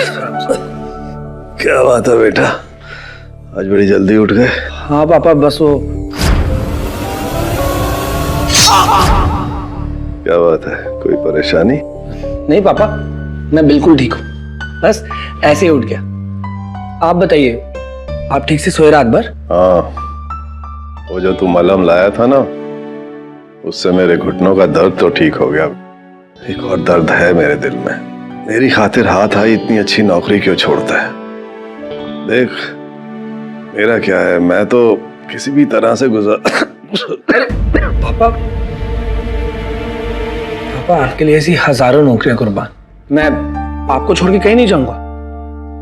क्या बात है बेटा, आज बड़ी जल्दी उठ गए? हाँ पापा, बस वो। क्या बात है, कोई परेशानी? नहीं पापा, मैं बिल्कुल ठीक हूँ, बस ऐसे ही उठ गया। आप बताइए, आप ठीक से सोए रात भर? हाँ, वो जो तू मलहम लाया था ना, उससे मेरे घुटनों का दर्द तो ठीक हो गया। एक और दर्द है मेरे दिल में, मेरी खातिर हाथ आई इतनी अच्छी नौकरी क्यों छोड़ता है? देख, मेरा क्या है, मैं तो किसी भी तरह से पापा, पापा आपके लिए ऐसी हजारों नौकरियां कुर्बान, मैं आपको छोड़ के कहीं नहीं जाऊंगा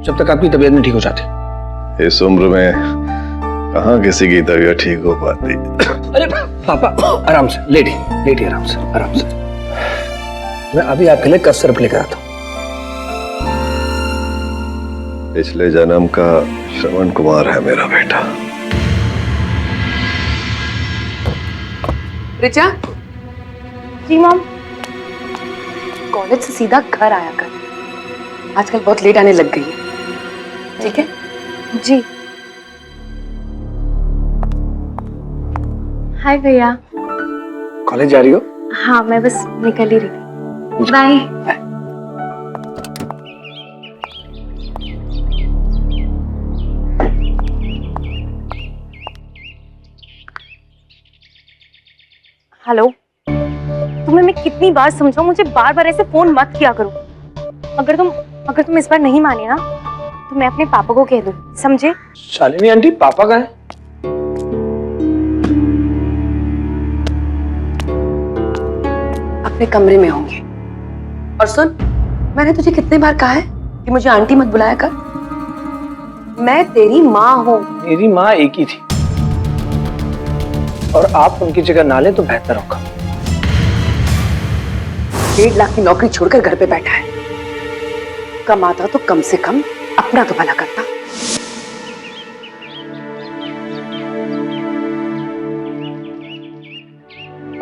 जब तक आपकी तबीयत नहीं ठीक हो जाती। इस उम्र में कहाँ किसी की तबीयत ठीक हो पाती। अरे पापा, आराम से लेटिए, आराम से, आराम से। मैं अभी आपके लिए कफ सिरप लेकर आता हूँ। पिछले जन्म का श्रवण कुमार है मेरा बेटा। रिचा। जी मॉम। कॉलेज से सीधा घर आया कर, आजकल बहुत लेट आने लग गई है, ठीक है? जी। हाय भैया। कॉलेज जा रही हो? हाँ, मैं बस निकल ही रही थी। बाय। हेलो, तुम्हें मैं कितनी बार समझाऊं, मुझे बार बार ऐसे फोन मत किया करो। अगर तुम इस बार नहीं माने ना, तो मैं अपने पापा को कह दूं, समझे? शालिनी आंटी, पापा कहाँ हैं? अपने कमरे में होंगे। और सुन, मैंने तुझे कितने बार कहा है कि मुझे आंटी मत बुलाया कर। मैं तेरी माँ हूँ। मेरी माँ एक ही थी, और आप उनकी जगह ना ले तो बेहतर होगा। 1.5 लाख की नौकरी छोड़कर घर पे बैठा है, कमाता तो कम से कम अपना तो भला करता।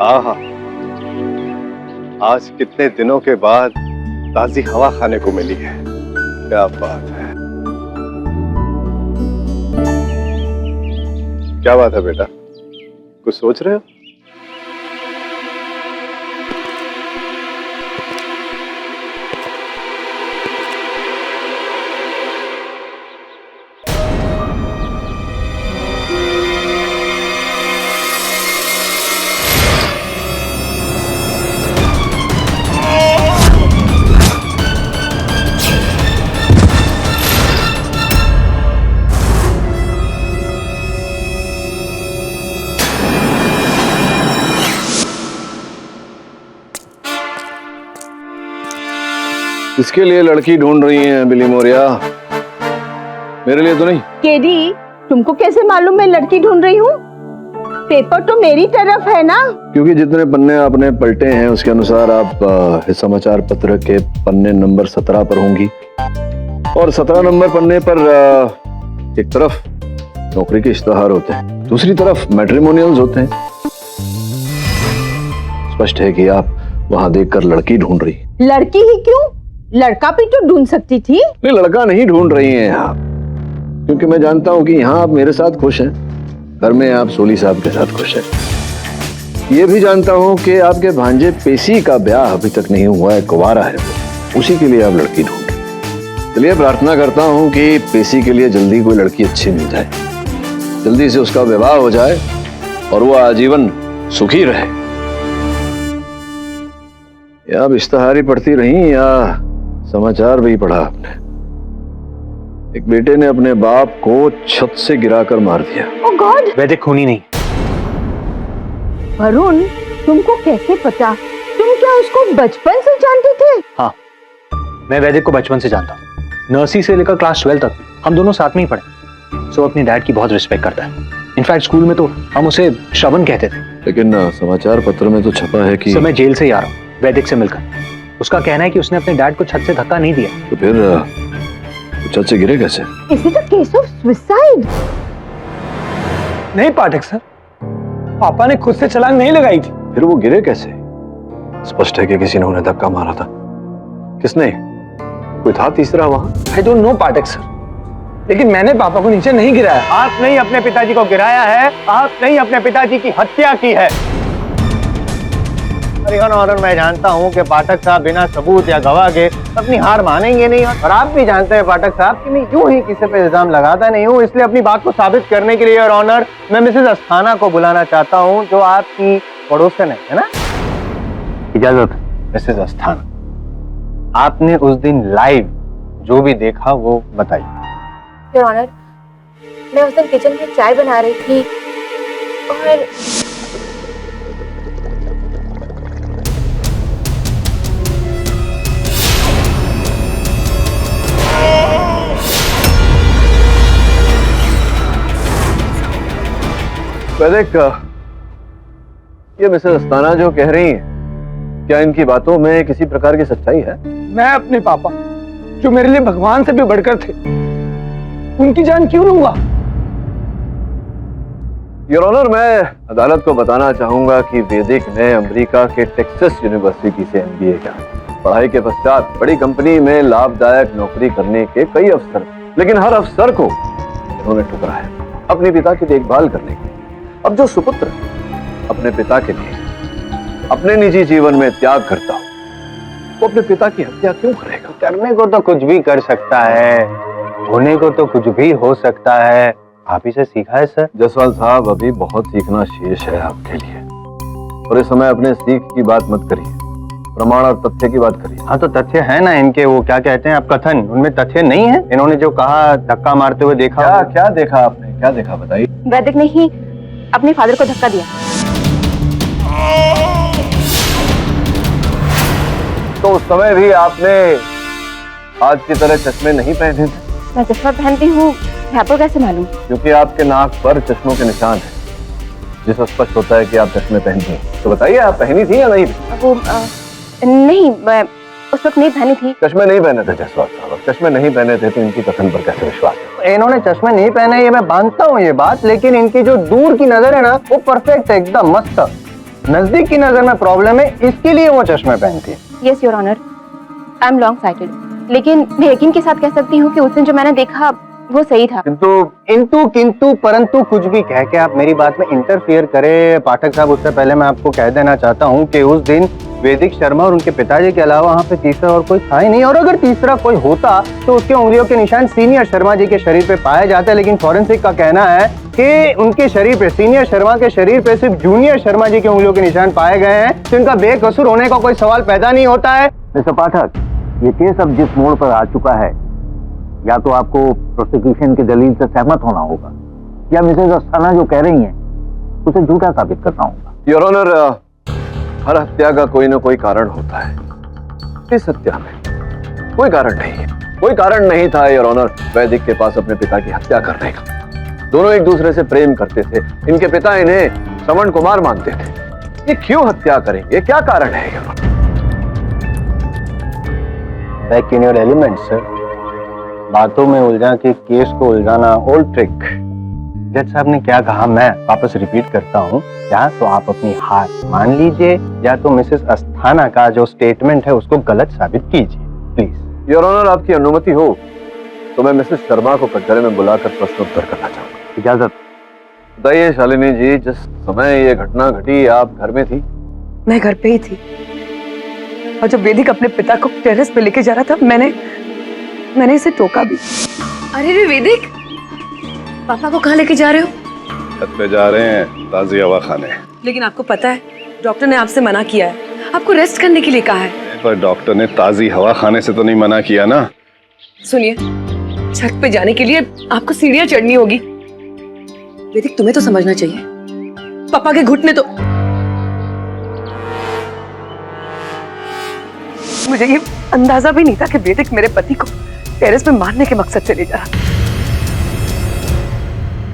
आहा, आज कितने दिनों के बाद ताजी हवा खाने को मिली है, क्या बात है। क्या बात है बेटा, कुछ सोच रहे हो? इसके लिए लड़की ढूंढ रही हैं बिली मोरिया, मेरे लिए तो नहीं। केडी, तुमको कैसे मालूम मैं लड़की ढूंढ रही हूँ? पेपर तो मेरी तरफ है ना। क्योंकि जितने पन्ने आपने पलटे हैं उसके अनुसार आप इस समाचार पत्र के पन्ने नंबर 17 पर होंगी, और 17 नंबर पन्ने पर एक तरफ नौकरी के इश्तहार होते हैं, दूसरी तरफ मैट्रिमोनियल्स होते हैं। स्पष्ट है कि आप वहां देखकर लड़की ढूंढ रही। लड़की ही क्यों, लड़का भी तो ढूंढ सकती थी। नहीं, लड़का नहीं ढूंढ रही हैं आप, क्योंकि मैं जानता हूं कि यहाँ आप मेरे साथ खुश हैं, घर में आप सोली साहब के साथ खुश हैं। ये भी जानता हूं कि आपके भांजे पेशी का ब्याह अभी तक नहीं हुआ है, कुंवारा है, उसी के लिए आप लड़की ढूंढ रहे। चलिए, प्रार्थना करता हूं कि पेशी के लिए जल्दी कोई लड़की अच्छी मिल जाए, जल्दी से उसका विवाह हो जाए और वो आजीवन सुखी रहे। या आप इश्तहार ही पढ़ती रही या समाचार भी पढ़ा आपने? एक बेटे ने अपने बाप को छत से गिराकर मार दिया। ओह गॉड! वैदिक खूनी नहीं। वरुण, तुमको कैसे पता? तुम क्या उसको बचपन से जानते थे? हाँ, मैं वैदिक को बचपन से जानता हूँ। नर्सरी से लेकर क्लास 12 तक हम दोनों साथ में ही पढ़े। सो अपने डैड की बहुत रिस्पेक्ट करता है। इनफैक्ट स्कूल में तो हम उसे श्रवण कहते थे। लेकिन समाचार पत्र में तो छपा है कि सर, मैं जेल से ही आ रहा हूँ वैदिक से मिलकर। उसका कहना है कि उसने अपने डैड को छत से धक्का नहीं दिया। तो फिर छत से गिरे कैसे? Is it a case of suicide? नहीं पाठक सर, पापा ने खुद से छलांग नहीं लगाई थी। फिर वो गिरे कैसे? स्पष्ट है कि किसी ने उन्हें धक्का मारा था। किसने? कोई था तीसरा वहां? I don't know Pathak sir, लेकिन मैंने पापा को नीचे नहीं गिराया। आप नहीं अपने पिताजी को गिराया है, आप नहीं अपने पिताजी की हत्या की है। और मैं जानता हूं कि पाठक साहब बिना सबूत या गवाह के अपनी हार मानेंगे नहीं, और आप भी जानते हैं पाठक साहब कि मैं यूं ही किसी पे इल्जाम लगाता नहीं हूं। इसलिए अपनी बात को साबित करने के लिए और ऑनर मैं मिसेस अस्थाना को बुलाना चाहता हूं, जो आपकी पड़ोसन है ना? इजाजत। मिसेस अस्थाना, आपने उस दिन लाइव जो भी देखा वो बताइए। योर ऑनर, मैं उस दिन किचन में चाय बना रही थी और वैदिक, ये मिसेस अस्थाना जो कह रही हैं, क्या इनकी बातों में किसी प्रकार की सच्चाई है? मैं अपने पापा, जो मेरे लिए भगवान से भी बढ़कर थे, उनकी जान क्यों लूंगा? योर ऑनर, मैं अदालत को बताना चाहूंगा कि वैदिक ने अमेरिका के टेक्सास यूनिवर्सिटी से एमबीए किया। पढ़ाई के पश्चात बड़ी कंपनी में लाभदायक नौकरी करने के कई अवसर, लेकिन हर अवसर को इन्होंने ठुकराया अपने पिता की देखभाल करने के। अब जो सुपुत्र अपने पिता के लिए अपने निजी जीवन में त्याग करता हो, वो अपने पिता की हत्या क्यों करेगा? करने को तो कुछ भी कर सकता है, होने को तो कुछ भी हो सकता है। आप ही से सीखा है सर। जसवाल साहब, अभी बहुत सीखना शेष है आपके लिए, और इस समय अपने सीख की बात मत करिए, प्रमाण और तथ्य की बात करिए। हाँ तो तथ्य है ना इनके, वो क्या कहते हैं आप, कथन, उनमें तथ्य नहीं है? इन्होंने जो कहा धक्का मारते हुए देखा। क्या क्या देखा आपने, क्या देखा बताइए। वैदिक ने ही अपने फादर को धक्का दिया। तो उस समय भी आपने आज की तरह चश्मे नहीं पहने थे? मैं चश्मा पहनती हूँ, आपको कैसे मालूम? क्योंकि आपके नाक पर चश्मों के निशान हैं, जिससे स्पष्ट होता है कि आप चश्मे पहनती हैं। तो बताइए, आप पहनी थी या नहीं? वो नहीं, मैं उस वक्त नहीं पहनी थी। चश्मे नहीं पहने थे जसवाल साहब, चश्मे नहीं पहने थे तो इनकी कथन पर कैसे विश्वास है? इन्होंने चश्मे नहीं पहने, ये मैं मानता हूँ ये बात, लेकिन इनकी जो दूर की नजर है ना, वो परफेक्ट है, एकदम मस्त। नजदीक की नजर में प्रॉब्लम है, इसके लिए वो चश्मे पहनती है। Yes your honour, I am long sighted, लेकिन मैं यकीन के साथ कह सकती हूँ कि उस दिन जो मैंने देखा वो सही था। किंतु परंतु कुछ भी कह के आप मेरी बात में इंटरफियर करे पाठक साहब, उससे पहले मैं आपको कह देना चाहता हूँ कि उस दिन वैदिक शर्मा और उनके पिताजी के अलावा वहाँ पे तीसरा और कोई था ही नहीं, और अगर तीसरा कोई होता तो उसके उंगलियों के निशान सीनियर शर्मा जी के शरीर पे पाए जाते। लेकिन फॉरेंसिक का कहना है कि उनके शरीर पे, सीनियर शर्मा के शरीर पे सिर्फ जूनियर शर्मा जी के उंगलियों के निशान पाए गए हैं, तो इनका बेकसूर होने का कोई सवाल पैदा नहीं होता है। मिस्टर पाठक, ये केस अब जिस मोड़ पर आ चुका है, या तो आपको प्रोसिक्यूशन की दलील से सहमत होना होगा, या मिसेस अस्थाना जो कह रही हैं उसे झूठा साबित करना होगा। योर ऑनर, हर हत्या का कोई ना कोई कारण होता है। इस हत्या में कोई कारण नहीं है, कोई कारण नहीं था योर ऑनर वैदिक के पास अपने पिता की हत्या करने का। दोनों एक दूसरे से प्रेम करते थे, इनके पिता इन्हें श्रवण कुमार मानते थे। ये क्यों हत्या करेंगे, क्या कारण है your honour? Back in your element sir, बातों में उलझा के केस को उलझाना ओल्ड ट्रिक। जज साहब ने क्या कहा मैं वापस रिपीट करता हूँ, या तो आप अपनी हार मान लीजिए, या तो मिसेस अस्थाना का जो स्टेटमेंट है उसको गलत साबित कीजिए प्लीज। योर ऑनर, आपकी अनुमति हो तो मैं मिसेस शर्मा को कटघरे में बुलाकर प्रश्नोत्तर करना चाहूंगा। इजाजत। बताइए शालिनी जी, जिस समय ये घटना घटी आप घर में थी? मैं घर पे ही थी, और जब वैदिक अपने पिता को टेरेस पे लेके जा रहा था, मैंने इसे टोका भी। अरे रे वैदिक, पापा को कहाँ लेके जा रहे हो? छत पे जा रहे हैं ताजी हवा खाने। लेकिन आपको पता है डॉक्टर ने आपसे मना किया है, आपको रेस्ट करने के लिए कहा है। पर डॉक्टर ने ताजी हवा खाने से तो नहीं मना किया ना। सुनिए, छत पे जाने के लिए आपको सीढ़ियां चढ़नी होगी। वैदिक, तुम्हें तो समझना चाहिए, पापा के घुटने तो। मुझे ये अंदाजा भी नहीं था कि वैदिक मेरे पति को टेरेस पे मारने के मकसद से ले जा रहा।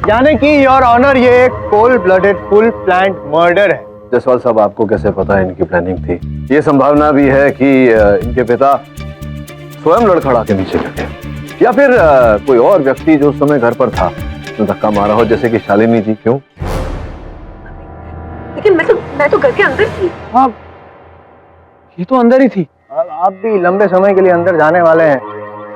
यानी कि योर ऑनर ये एक cold blooded full planned murder है। जसवाल साहब, आपको कैसे पता है इनकी प्लानिंग थी? ये संभावना भी है कि इनके पिता स्वयं लड़खड़ा के नीचे गिर गए, या फिर कोई और व्यक्ति जो उस समय घर पर था तो धक्का मारा हो, जैसे कि शालिनी जी। क्यों? लेकिन मैं तो घर के अंदर थी। हाँ, ये तो अंदर ही थी। आप भी लंबे समय के लिए अंदर जाने वाले हैं,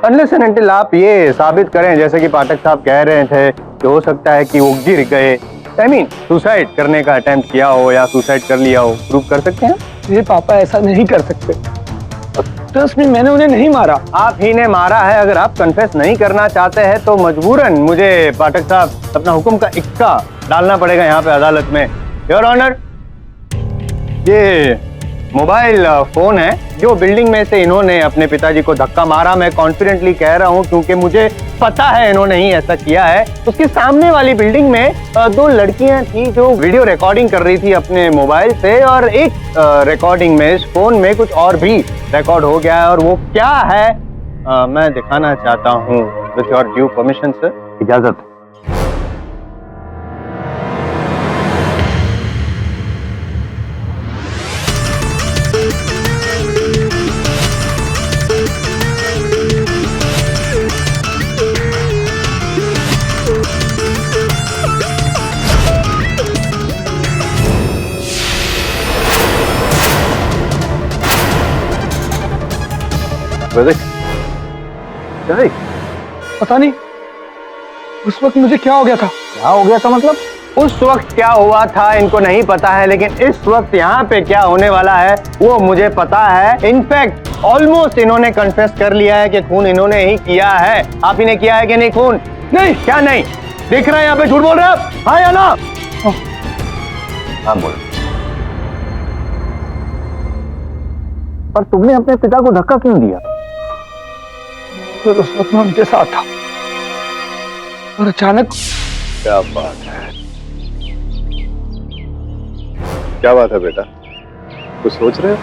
अनलेस एंड अनटिल आप ये साबित करें, जैसे कि पाठक साहब कह रहे थे कि हो सकता है कि वो गिर गए, आई मीन सुसाइड करने का अटेम्प्ट किया हो या सुसाइड कर लिया हो, प्रूव कर सकते हैं? ये पापा ऐसा नहीं कर सकते। ट्रस्ट मी, मैंने उन्हें नहीं मारा। आप ही ने मारा है। अगर आप कन्फेस नहीं करना चाहते हैं तो मजबूरन मुझे पाठक साहब अपना हुक्म का इक्का डालना पड़ेगा यहाँ पे अदालत में। योर ऑनर, ये मोबाइल फोन है जो बिल्डिंग में से इन्होंने अपने पिताजी को धक्का मारा। मैं कॉन्फिडेंटली कह रहा हूँ क्योंकि मुझे पता है इन्होंने ही ऐसा किया है। उसके सामने वाली बिल्डिंग में दो लड़कियां थी जो वीडियो रिकॉर्डिंग कर रही थी अपने मोबाइल से, और एक रिकॉर्डिंग में इस फोन में कुछ और भी रिकॉर्ड हो गया है, और वो क्या है मैं दिखाना चाहता हूँ with your due permission sir. इजाजत। वैदिक, वैदिक, पता नहीं उस वक्त मुझे क्या हो गया था। क्या हो गया था मतलब? उस वक्त क्या हुआ था इनको नहीं पता है, लेकिन इस वक्त यहाँ पे क्या होने वाला है वो मुझे पता है। इनफैक्ट ऑलमोस्ट इन्होंने कन्फेस कर लिया है कि खून इन्होंने ही किया है। आप ही ने किया है कि नहीं खून? नहीं। क्या नहीं देख रहे हैं यहाँ पे? झूठ बोल रहे हैं आप? हाँ या ना? हाँ बोल। पर तुमने अपने पिता को धक्का क्यों दिया? फिर उस वक्त मैं उनके साथ था और अचानक। क्या बात है, क्या बात है बेटा, कुछ सोच रहे हो?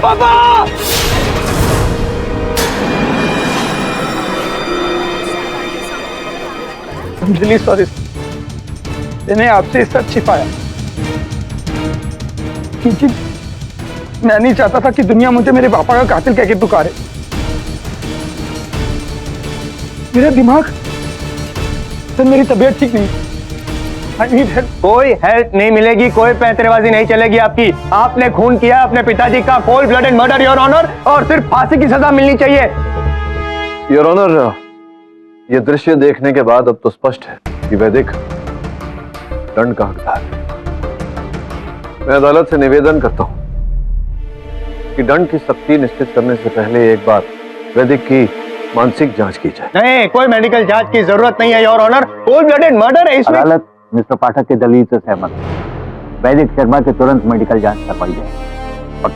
पापा! I'm really sorry. मैंने आपसे ये सच छिपाया क्योंकि मैं नहीं चाहता था कि दुनिया मुझे मेरे पापा का कातिल कह के पुकारे। मेरा दिमाग, तो मेरी तबीयत ठीक नहीं। I need help. कोई हेल्प नहीं मिलेगी, कोई पैंतरेबाजी नहीं चलेगी आपकी। आपने खून किया अपने पिताजी का, cold blooded murder your honour, और सिर्फ फांसी की सजा मिलनी चाहिए। योर ऑनर, ये दृश्य देखने के बाद अब तो स्पष्ट है कि वैदिक दंड का हकदार है। मैं अदालत से निवेदन करता हूं कि दंड की सख्ती निश्चित करने से पहले एक बार वैदिक की मानसिक जांच की जाए। नहीं, कोई मेडिकल जांच की जरूरत नहीं है your honour. Cold blooded murder है इसमें। अदालत मिस्टर पाठक के दलील से सहमत है। वैदिक शर्मा के तुरंत मेडिकल जांच करवाई जाए, और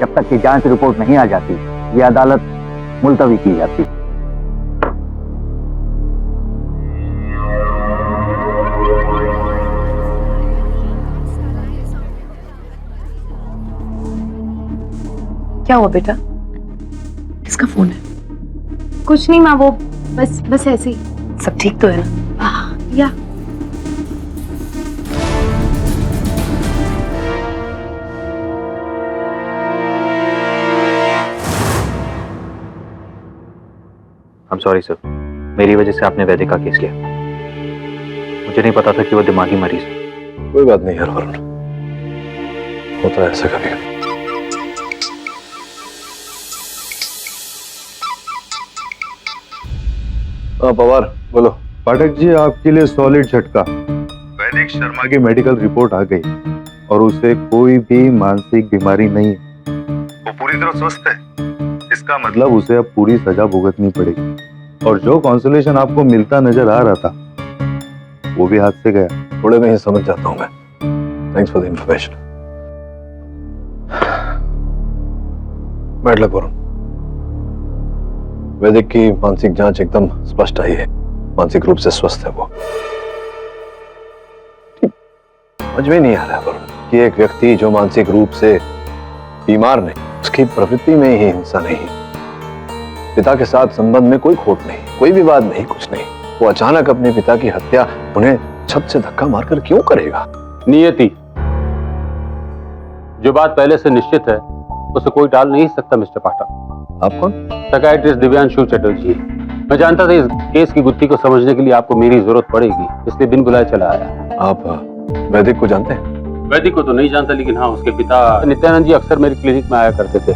जब तक की जांच रिपोर्ट नहीं आ जाती, ये अदालत मुलतवी की जाती। क्या हुआ बेटा? किसका फोन है? कुछ नहीं माँ, वो बस ऐसे ही। सब ठीक तो है ना? या I'm sorry सर, मेरी वजह से आपने वैदिक का केस लिया। मुझे नहीं पता था कि वो दिमागी मरीज है। कोई बात नहीं यार वरुण, होता है ऐसा कभी। हाँ पवार बोलो। पाठक जी, आपके लिए सॉलिड झटका। वैदिक शर्मा की मेडिकल रिपोर्ट आ गई और उसे कोई भी मानसिक बीमारी नहीं है, वो पूरी तरह स्वस्थ है। इसका मतलब उसे अब पूरी सजा भुगतनी पड़ेगी, और जो कॉन्सोलेशन आपको मिलता नजर आ रहा था वो भी हाथ से गया। थोड़े में ही समझ जाता हूं मैं। Thanks for the information. Bad luck Varun. वैदिक की मानसिक जांच एकदम स्पष्ट आई है, मानसिक रूप से स्वस्थ है वो। समझ में नहीं आ रहा वरुण कि एक व्यक्ति जो मानसिक रूप से बीमार नहीं, उसकी प्रवृत्ति में ही हिंसा नहीं, पिता के साथ संबंध में कोई खोट नहीं, कोई विवाद नहीं, कुछ नहीं, वो अचानक अपने पिता की हत्या उन्हें छत से धक्का मारकर क्यों करेगा? नियति, जो बात पहले से निश्चित है उसे कोई टाल नहीं सकता मिस्टर पाठक। आप कौन? साइकियाट्रिस्ट दिव्यांशु चटर्जी। मैं जानता था इस केस की गुत्थी को समझने के लिए आपको मेरी जरूरत पड़ेगी, इसलिए बिन बुलाए चला आया। आप वैदिक को जानते हैं? वैदिक को तो नहीं जानता, लेकिन हाँ, उसके पिता नित्यानंद जी अक्सर मेरी क्लिनिक में आया करते थे,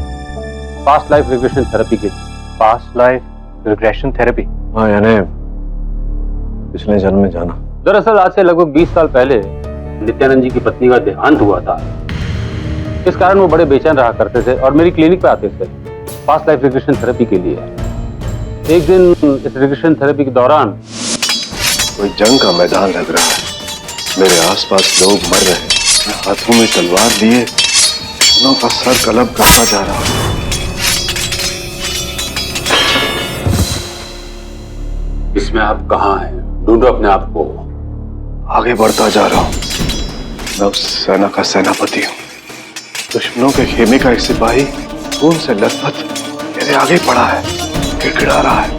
पास्ट लाइफ रिग्रेशन थेरेपी के। Past life regression therapy? हाँ, यानी पिछले जन्म में जाना। दरअसल आज से लगभग 20 साल पहले नित्यानंद जी की पत्नी का देहांत हुआ था। इस कारण वो बड़े बेचैन रहा करते थे और मेरी क्लिनिक पे आते थे पास्ट लाइफ रिग्रेशन थेरेपी के लिए। एक दिन इस रिग्रेशन थेरेपी के दौरान कोई जंग का मैदान लग रहा है, मेरे आसपास लोग मर रहे हैं, मैं हाथों में तलवार लिए दुश्मनों का सर कलब काटा जा रहा है। इसमें आप कहाँ हैं? ढूंढो अपने आप को। आगे बढ़ता जा रहा हूं, मैं उस सेना का सेनापति हूं, दुश्मनों के खेमे का एक सिपाही खून से लथपथ मेरे आगे पड़ा है, गिड़गिड़ा रहा है।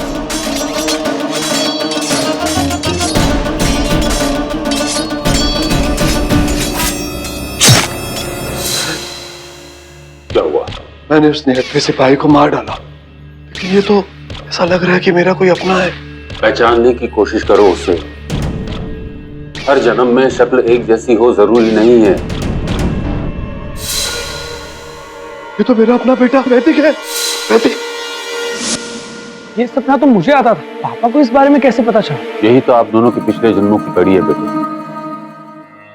क्या हुआ? मैंने उस निहत्थे सिपाही को मार डाला, लेकिन ये तो ऐसा लग रहा है कि मेरा कोई अपना है। पहचानने की कोशिश करो उसे। हर जन्म में शक्ल एक जैसी हो जरूरी नहीं है। ये तो मेरा अपना बेटा वैदिक है। वैदिक, ये सपना तो मुझे आता था, पापा को इस बारे में कैसे पता चला? यही तो आप दोनों के पिछले जन्मों की कड़ी है बेटे।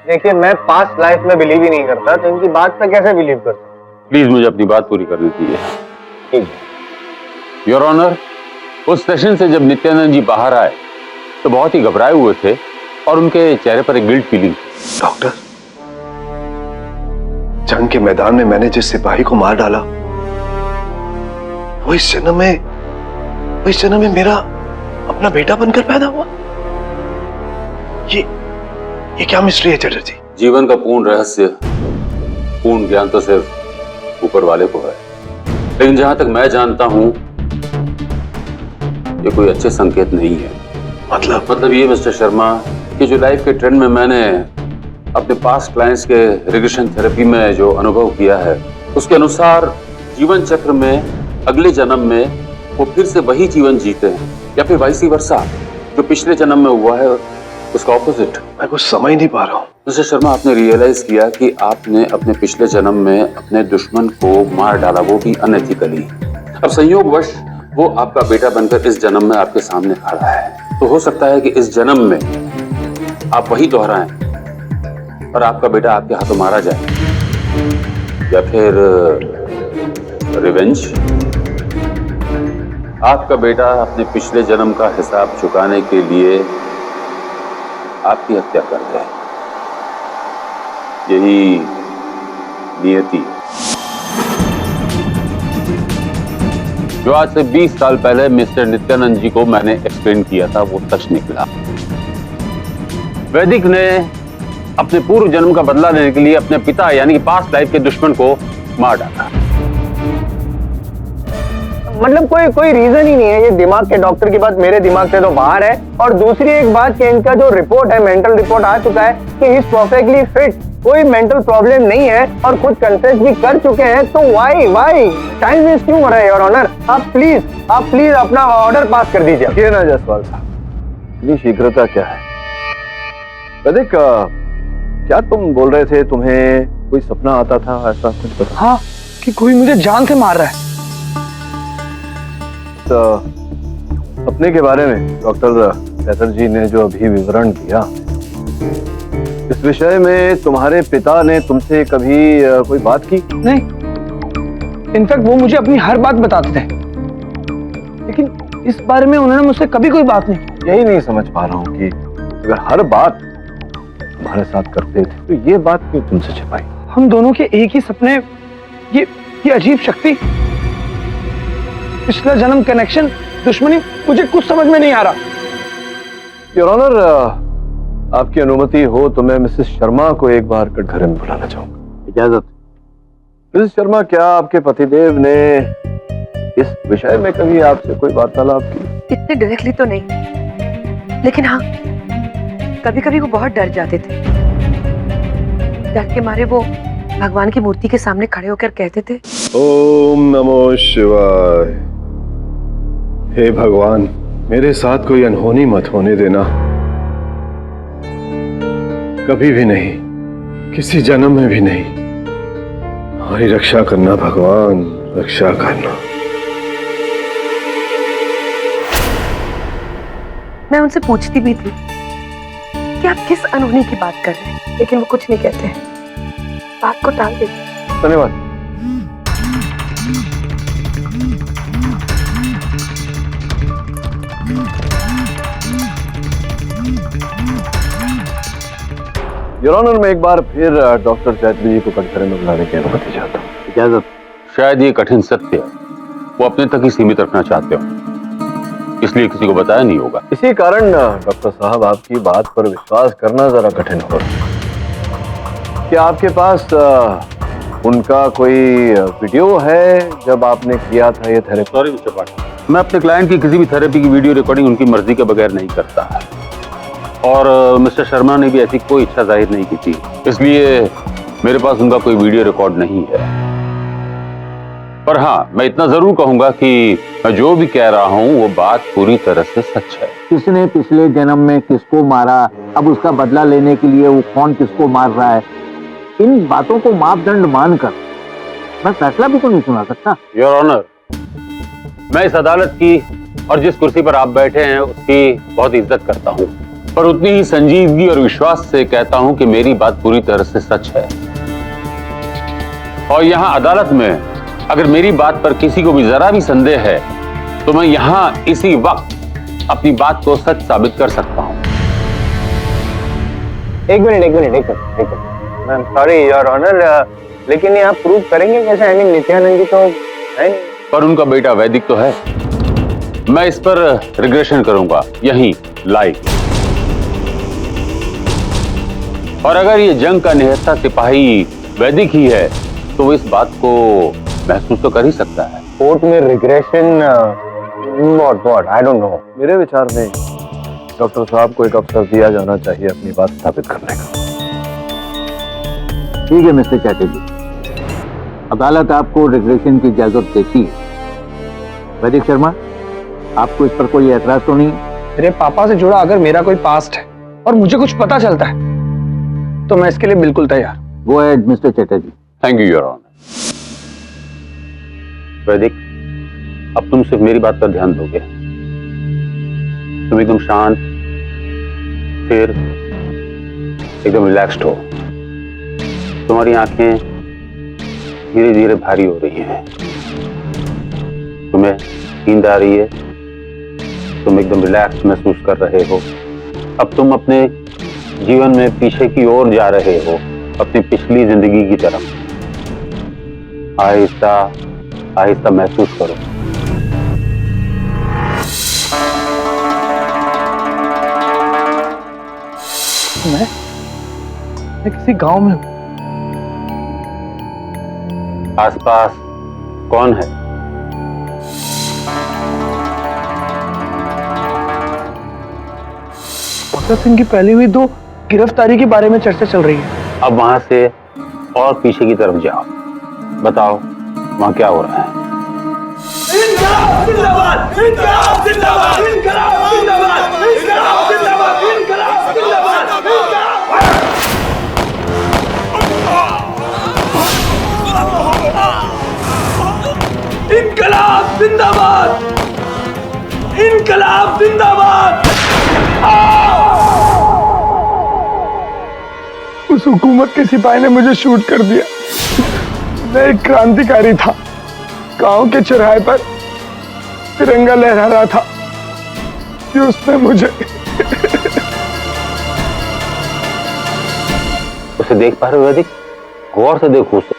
देखिए, मैं पास्ट लाइफ में बिलीव ही नहीं करता, तो इनकी बात पे कैसे बिलीव करता? प्लीज मुझे अपनी बात पूरी करनी चाहिए। योर ऑनर, उस सेशन से जब नित्यानंद जी बाहर आए तो बहुत ही घबराए हुए थे और उनके चेहरे पर एक गिल्ट फीलिंग थी। डॉक्टर, जंग के मैदान में मैंने जिस सिपाही को मार डाला, वो इस जन्म में मेरा अपना बेटा बनकर पैदा हुआ। ये क्या मिस्ट्री है चटर्जी? जीवन का पूर्ण रहस्य, पूर्ण ज्ञान तो सिर्फ ऊपर वाले को है, लेकिन जहां तक मैं जानता हूं ये कोई अच्छे संकेत नहीं है। मतलब ये मिस्टर शर्मा कि जो लाइफ के ट्रेंड में मैंने अपने पास्ट क्लाइंट्स के रिग्रेशन थेरेपी में जो अनुभव किया है, उसके अनुसार जीवन चक्र में अगले जन्म में वो फिर से वही जीवन जीते हैं, या फिर वाइस वर्सा, जो पिछले जन्म में हुआ है उसका ऑपोजिट। मैं कुछ समझ नहीं पा रहा हूँ। मिस्टर शर्मा, आपने रियलाइज किया कि आपने अपने पिछले जन्म में अपने दुश्मन को मार डाला, वो भी अनएथिकली। अब संयोगवश वो आपका बेटा बनकर इस जन्म में आपके सामने खड़ा है, तो हो सकता है कि इस जन्म में आप वही दोहराएं और आपका बेटा आपके हाथों मारा जाए, या फिर रिवेंज। आपका बेटा अपने पिछले जन्म का हिसाब चुकाने के लिए आपकी हत्या कर दे। यही नियति। जो आज से 20 साल पहले मिस्टर नित्यानंद जी को मैंने एक्सप्लेन किया था, वो सच निकला। वैदिक ने अपने पूर्व जन्म का बदला लेने के लिए अपने पिता यानी कि पास्ट लाइफ के दुश्मन को मार डाला। मतलब कोई रीजन ही नहीं है। ये दिमाग के डॉक्टर की बात मेरे दिमाग से तो बाहर है। और दूसरी एक बात कि इनका जो रिपोर्ट है, मेंटल रिपोर्ट आ चुका है कि ही इज परफेक्टली फिट, कोई मेंटल प्रॉब्लम नहीं है और खुद कंफेस भी कर चुके हैं। तो वाई टाइम वेस्ट क्यों हो रहा है योर ऑनर? आप प्लीज अपना ऑर्डर पास कर दीजिए। ये ना जसवाल साहब, इतनी शीघ्रता क्या है? वैदिक, क्या तुम बोल रहे थे तुम्हें कोई सपना आता था, ऐसा कुछ बता? हाँ, कि कोई मुझे जान से मार रहा है। सपने के बारे में डॉक्टर चटर्जी ने जो अभी विवरण दिया, इस विषय में तुम्हारे पिता ने तुमसे कभी कोई बात की? नहीं, इनफैक्ट वो मुझे अपनी हर बात बताते थे, लेकिन इस बारे में उन्होंने मुझसे कभी कोई बात नहीं की। यही नहीं समझ पा रहा हूँ कि अगर हर बात तुम्हारे साथ करते थे तो ये बात क्यों तुमसे छिपाई? हम दोनों के एक ही सपने, ये अजीब शक्ति, पिछला जन्म कनेक्शन, दुश्मनी, मुझे कुछ समझ में नहीं आ रहा। योर ऑनर, आपकी अनुमति हो तो मैं मिसेस शर्मा को एक बार कटघरे में बुलाना चाहूंगा। इजाजत। मिसेस शर्मा, क्या आपके पतिदेव ने इस विषय में कभी आपसे कोई वार्तालाप की? इतने डायरेक्टली तो नहीं, लेकिन हाँ, कभी कभी वो बहुत डर जाते थे। डर के मारे वो भगवान की मूर्ति के सामने खड़े होकर कहते थे, ओम नमो शिवाय। हे भगवान, मेरे साथ कोई अनहोनी मत होने देना, कभी भी नहीं, किसी जन्म में भी नहीं। हमारी रक्षा करना भगवान, रक्षा करना। मैं उनसे पूछती भी थी कि आप किस अनहोनी की बात कर रहे हैं, लेकिन वो कुछ नहीं कहते, बात को टाल देते। धन्यवाद। योर ऑनर, मैं एक बार फिर डॉक्टर चैटर्जी जी को कटघरे में बुलाने की अनुमति चाहता हूँ। इजाजत। शायद ये कठिन सत्य वो अपने तक ही सीमित रखना चाहते हो, इसलिए किसी को बताया नहीं होगा। इसी कारण डॉक्टर साहब आपकी बात पर विश्वास करना जरा कठिन हो रहा है। क्या आपके पास उनका कोई वीडियो है जब आपने किया था ये थेरेपी? सॉरी मिस्टर पाठक, मैं अपने क्लाइंट की किसी भी थेरेपी की वीडियो रिकॉर्डिंग उनकी मर्जी के बगैर नहीं करता, और मिस्टर शर्मा ने भी ऐसी कोई इच्छा जाहिर नहीं की थी, इसलिए मेरे पास उनका कोई वीडियो रिकॉर्ड नहीं है। पर हाँ, मैं इतना जरूर कहूंगा कि मैं जो भी कह रहा हूं वो बात पूरी तरह से सच है। किसने पिछले जन्म में किसको मारा, अब उसका बदला लेने के लिए वो कौन किसको मार रहा है, इन बातों को मापदंड मानकर मैं फैसला भी तो नहीं सुना सकता। योर ऑनर, मैं इस अदालत की और जिस कुर्सी पर आप बैठे हैं उसकी बहुत इज्जत करता हूं, पर उतनी ही संजीदगी और विश्वास से कहता हूं कि मेरी बात पूरी तरह से सच है। और यहां अदालत में अगर मेरी बात पर किसी को भी जरा भी संदेह है तो मैं यहां इसी वक्त अपनी बात को सच साबित कर सकता हूं। एक minute. Ma'am sorry your honour, लेकिन ये आप प्रूव करेंगे कैसे? आई मीन नित्यानंद जी तो है नहीं। पर उनका बेटा वैदिक तो है। मैं इस पर रिग्रेशन करूंगा यहीं लाइव। और अगर ये जंग का निहत्था सिपाही वैदिक ही है तो वो इस बात को महसूस तो कर ही सकता है। कोर्ट में regression what I don't know. मेरे विचार में डॉक्टर साहब को एक अवसर दिया जाना चाहिए अपनी बात स्थापित करने का। ठीक है मिस्टर चैटर्जी, अदालत आपको रिग्रेशन की इजाजत देती है। वैदिक शर्मा, आपको इस पर कोई एतराज तो नहीं? मेरे पापा से जुड़ा अगर मेरा कोई पास्ट है और मुझे कुछ पता चलता है तो मैं इसके लिए बिल्कुल तैयार। Go ahead mister Chatterjee. Thank you your honour. Vaidik, अब तुम सिर्फ मेरी बात पर ध्यान दोगे। तुम एकदम शांत, स्थिर, एकदम रिलैक्स्ड हो। तुम्हारी आंखें धीरे धीरे भारी हो रही हैं। तुम्हें नींद आ रही है। तुम एकदम रिलैक्स महसूस कर रहे हो। अब तुम अपने जीवन में पीछे की ओर जा रहे हो, अपनी पिछली जिंदगी की तरफ। आहिस्ता आहिस्ता महसूस करो। मैं किसी गांव में हूं। आसपास कौन है? भगत सिंह की पहली हुई 2 गिरफ्तारी के बारे में चर्चा चल रही है। अब वहां से और पीछे की तरफ जाओ। बताओ वहां क्या हो रहा है? इनकलाब जिंदाबाद! इनकलाब जिंदाबाद! उस हुकूमत के सिपाही ने मुझे शूट कर दिया। मैं एक क्रांतिकारी था, गांव के चौराहे पर तिरंगा लहरा रहा था कि उसने मुझे उसे देख पा रहे हो वैदिक? गौर से देखो उसे।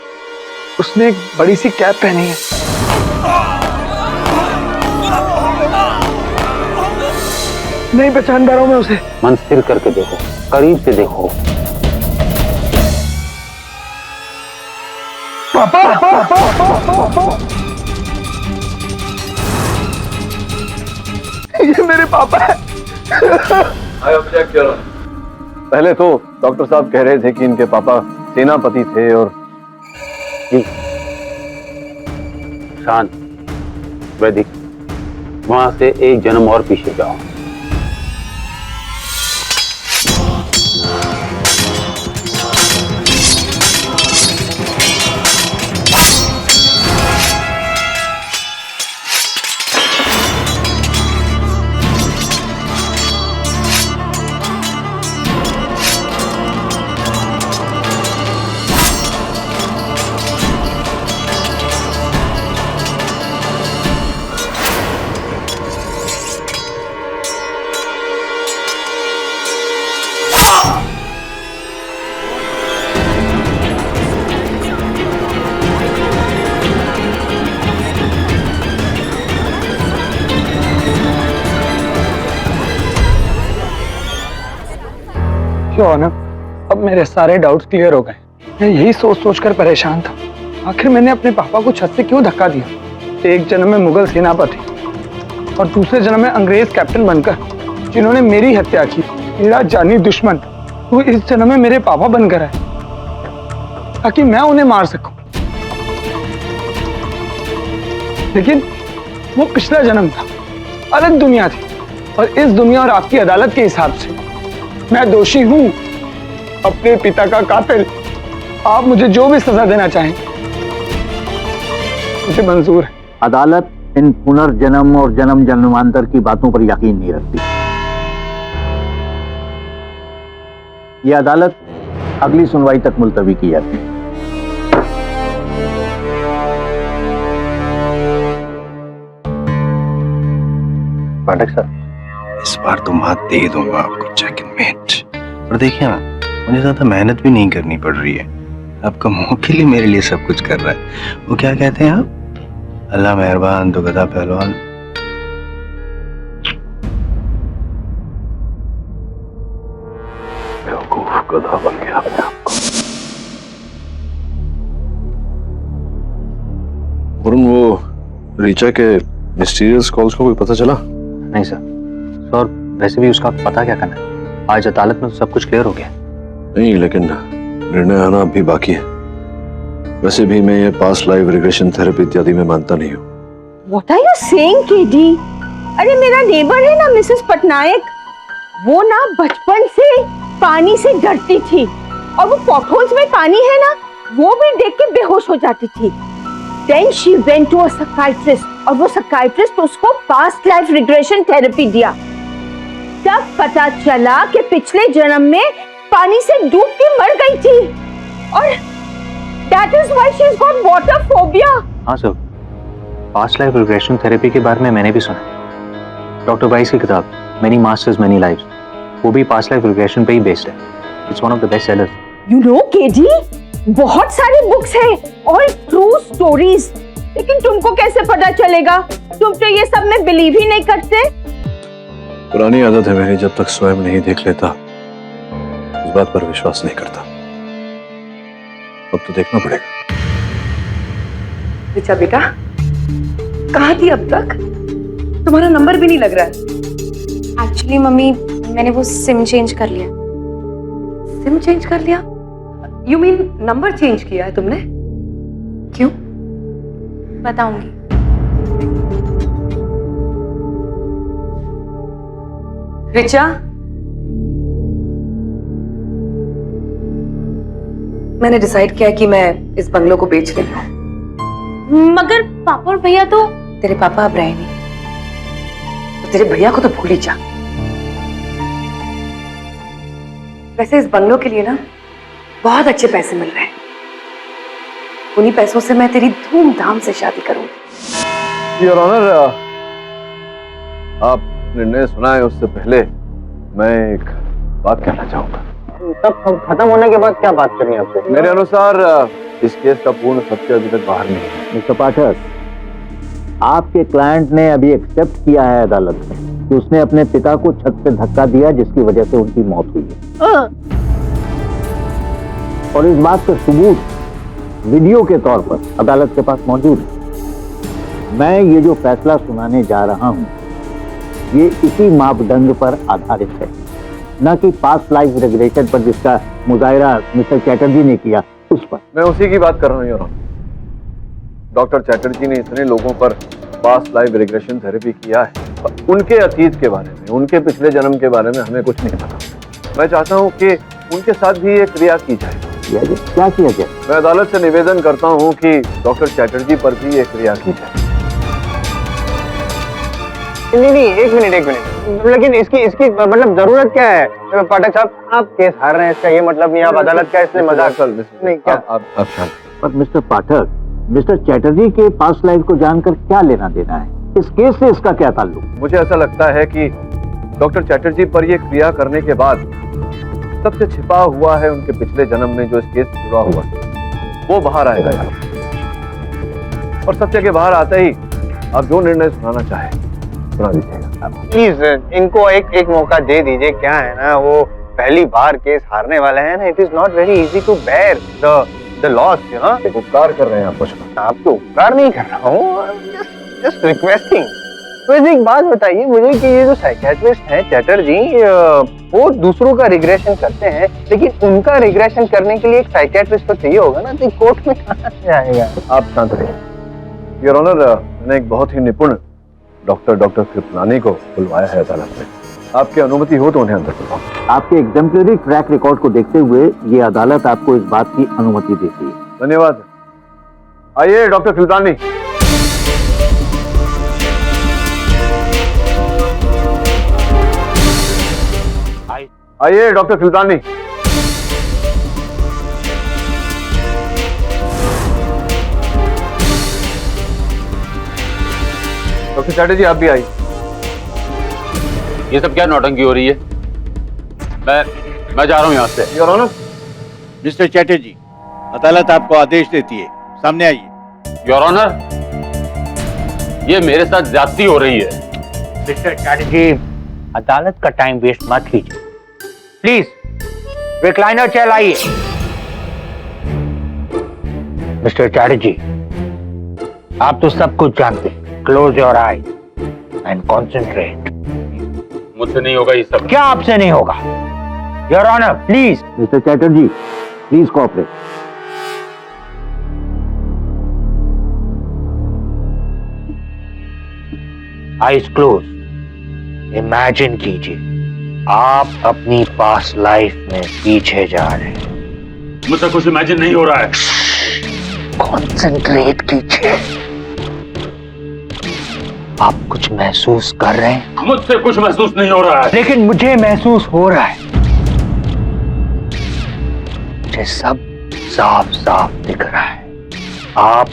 उसने एक बड़ी सी कैप पहनी है। नहीं पहचान पा रहा हूं मैं उसे। मन स्थिर करके देखो, करीब से देखो। पापा! ये मेरे पापा है। पहले तो डॉक्टर साहब कह रहे थे कि इनके पापा सेनापति थे और शांत वैदिक, वहां से एक जन्म और पीछे जाओ। क्यों ना, अब मेरे सारे डाउट्स क्लियर हो गए। मैं यही सोच सोच कर परेशान था, आखिर मैंने अपने पापा को छत से क्यों धक्का दिया। एक जन्म में मुगल सेनापति और दूसरे जन्म में अंग्रेज कैप्टन बनकर जिन्होंने मेरी हत्या की, मेरा जानी दुश्मन, वो इस जन्म में मेरे पापा बनकर आए ताकि मैं उन्हें मार सकूं। लेकिन वो पिछला जन्म था, अलग दुनिया थी, और इस दुनिया और आपकी अदालत के हिसाब से मैं दोषी हूं, अपने पिता का कातिल। आप मुझे जो भी सजा देना चाहें मुझे मंजूर है। अदालत इन पुनर्जन्म और जन्म जन्मांतर की बातों पर यकीन नहीं रखती। यह अदालत अगली सुनवाई तक मुलतवी की जाती है। पाठक साहब, इस बार तो मात दे ही दूंगा आपको, चेकमेट। और देखिए ना, मुझे ज्यादा मेहनत भी नहीं करनी पड़ रही है, आपका मुंह के लिए मेरे लिए सब कुछ कर रहा है। वो क्या कहते हैं आप, अल्लाह मेहरबान तो गधा पहलवान। बेवकूफ गधा बन गया अपने आप को। वरुण, वो रीचा के मिस्टीरियस कॉल्स का कोई पता चला? नहीं सर। और वैसे भी उसका पता क्या करना है, आज अदालत में तो सब कुछ क्लियर हो गया। नहीं, लेकिन निर्णय आना अभी बाकी है। वैसे भी मैं ये पास्ट लाइफ रिग्रेशन थेरेपी इत्यादि में मानता नहीं हूँ। What are you saying, KD? अरे मेरा नेबर है ना मिसेस पटनायक, वो ना बचपन से पानी से डरती थी, और वो पॉटहोल्स में पानी है ना, वो भी देख के बेहोश हो जाती थी। Then she went to a psychiatrist, और वो साइकियाट्रिस्ट उसको पास्ट लाइफ रिग्रेशन थेरेपी दिया। तब पता चला कि पिछले जन्म में पानी से डूब के मर गई थी, और that is why she's got water phobia। हाँ sir, past life regression therapy के बारे में मैंने भी सुना। डॉक्टर वाइस की किताब मेनी मास्टर्स मेनी लाइव्स, वो भी पास्ट लाइफ रिग्रेशन पे ही बेस्ड है। It's one of the best sellers. You know, KD, बहुत सारी बुक्स है, ऑल ट्रू स्टोरीज, लेकिन तुमको कैसे पता चलेगा? तुम तो ये सब में बिलीव ही नहीं करते। पुरानी आदत है मेरी, जब तक स्वयं नहीं देख लेता इस बात पर विश्वास नहीं करता। अब तो देखना पड़ेगा। ऋचा बेटा, कहाँ थी अब तक? तुम्हारा नंबर भी नहीं लग रहा है। एक्चुअली मम्मी, मैंने वो सिम चेंज कर लिया। सिम चेंज कर लिया? यू मीन नंबर चेंज किया है तुमने? क्यों? बताऊंगी। ऋचा, मैंने डिसाइड किया कि मैं इस बंगलो को बेच रही हूँ। मगर पापा और भैया तो। तेरे पापा अब रहे नहीं, तो तेरे भैया को तो भूल ही जा। वैसे इस बंगलो के लिए ना बहुत अच्छे पैसे मिल रहे हैं, उन्हीं पैसों से मैं तेरी धूमधाम से शादी करूंगी। योर ऑनर, आप निर्णय सुनाए उससे पहले मैं एक बात कहना चाहूंगा। तब खत्म होने के बाद क्या बात करनी है आपसे? मेरे अनुसार इस केस का पूर्ण सत्य अभी तक बाहर नहीं है। मिस्टर पाठक, आपके क्लाइंट ने अभी एक्सेप्ट किया है अदालत में कि उसने अपने पिता को छत से धक्का दिया, जिसकी वजह से उनकी मौत हुई है। और इस बात का सबूत वीडियो के तौर पर अदालत के पास मौजूद है। मैं ये जो फैसला सुनाने जा रहा हूं, ये इसी मापदंड पर आधारित है, न कि पास्ट लाइफ रिग्रेशन पर जिसका मुजाहिरा मिस्टर चैटर्जी ने किया उस पर। मैं उसी की बात कर रहा हूँ योर ऑनर। डॉक्टर चैटर्जी ने इतने लोगों पर पास्ट लाइफ रिग्रेशन थेरेपी किया है, उनके अतीत के बारे में, उनके पिछले जन्म के बारे में हमें कुछ नहीं पता। मैं चाहता हूँ कि उनके साथ भी एक क्रिया की जाए। क्या किया जाए? मैं अदालत से निवेदन करता हूँ कि डॉक्टर चैटर्जी पर भी एक क्रिया की जाए। नहीं, एक मिनट, लेकिन इसकी मतलब जरूरत क्या है? पाठक साहब, आप केस हार रहे हैं, इसका ये मतलब नहीं आप अदालत का इसलिए मजाक नहीं क्या? आप शांत। पर मिस्टर पाठक, मिस्टर चैटर्जी के पास्ट लाइफ को जानकर क्या लेना देना है? इस केस से इसका क्या ताल्लुक? मुझे ऐसा लगता है कि डॉक्टर चैटर्जी पर यह क्रिया करने के बाद सबसे छिपा हुआ है उनके पिछले जन्म में जो इस केस से जुड़ा हुआ वो बाहर आएगा यार। और सत्य के बाहर आते ही आप जो निर्णय सुनाना चाहे सुना दीजिएगा। प्लीज इनको एक मौका दे दीजिए। क्या है ना, वो पहली बार केस हारने वाले हैं ना। It is not very easy to bear the loss, you know. उपकार कर रहे हैं आप? कुछ आपको उपकार नहीं कर रहा हूँ, जस्ट रिक्वेस्टिंग। वैसे एक बात बताइए मुझे कि ये जो साइकियाट्रिस्ट हैं चैटर्जी, वो दूसरों का रिग्रेशन करते हैं, लेकिन उनका रिग्रेशन करने के लिए एक साइकियाट्रिस्ट तो चाहिए होगा ना, तो कोर्ट में कहाँ से आएगा? आप शांत रहिए। योर ऑनर, मैंने एक बहुत ही निपुण डॉक्टर कृपलानी को बुलवाया है अदालत में। आपकी अनुमति हो तो उन्हें अंदर बुलवाओ। आपके एग्जेम्पलरी ट्रैक रिकॉर्ड को देखते हुए ये अदालत आपको इस बात की अनुमति देती है। धन्यवाद। आइए डॉक्टर कृपलानी। आइए डॉक्टर कृपलानी। डॉक्टर चैटर्जी आप भी आइए। ये सब क्या नौटंकी हो रही है? मैं जा रहा हूँ यहाँ से। Your honour. मिस्टर चैटर्जी, अदालत आपको आदेश देती है, सामने आइए। योर ऑनर, ये मेरे साथ ज्यादती हो रही है। मिस्टर चैटर्जी, अदालत का टाइम वेस्ट मत कीजिए। प्लीज रिक्लाइनर चेयर लाइए। मिस्टर चैटर्जी, आप तो सब कुछ जानते हैं। Close your eye and concentrate. मुझसे नहीं होगा ये सब। क्या आपसे नहीं होगा? Your honour please. Mister Chatterjee please cooperate. Eyes close. Imagine कीजिए आप अपनी पास्ट लाइफ में पीछे जा रहे हैं। मुझसे कुछ इमेजिन नहीं हो रहा है। कॉन्सेंट्रेट कीजिए। आप कुछ महसूस कर रहे हैं? मुझसे कुछ महसूस नहीं हो रहा है। लेकिन मुझे महसूस हो रहा है। मुझे सब साफ साफ दिख रहा है। आप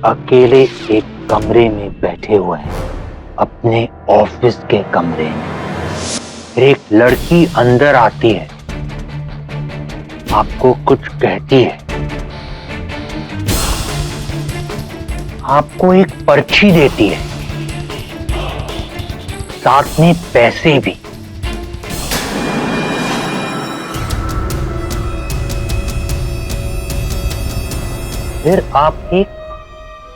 अकेले एक कमरे में बैठे हुए हैं, अपने ऑफिस के कमरे में। एक लड़की अंदर आती है, आपको कुछ कहती है, आपको एक पर्ची देती है, साथ में पैसे भी। फिर आप एक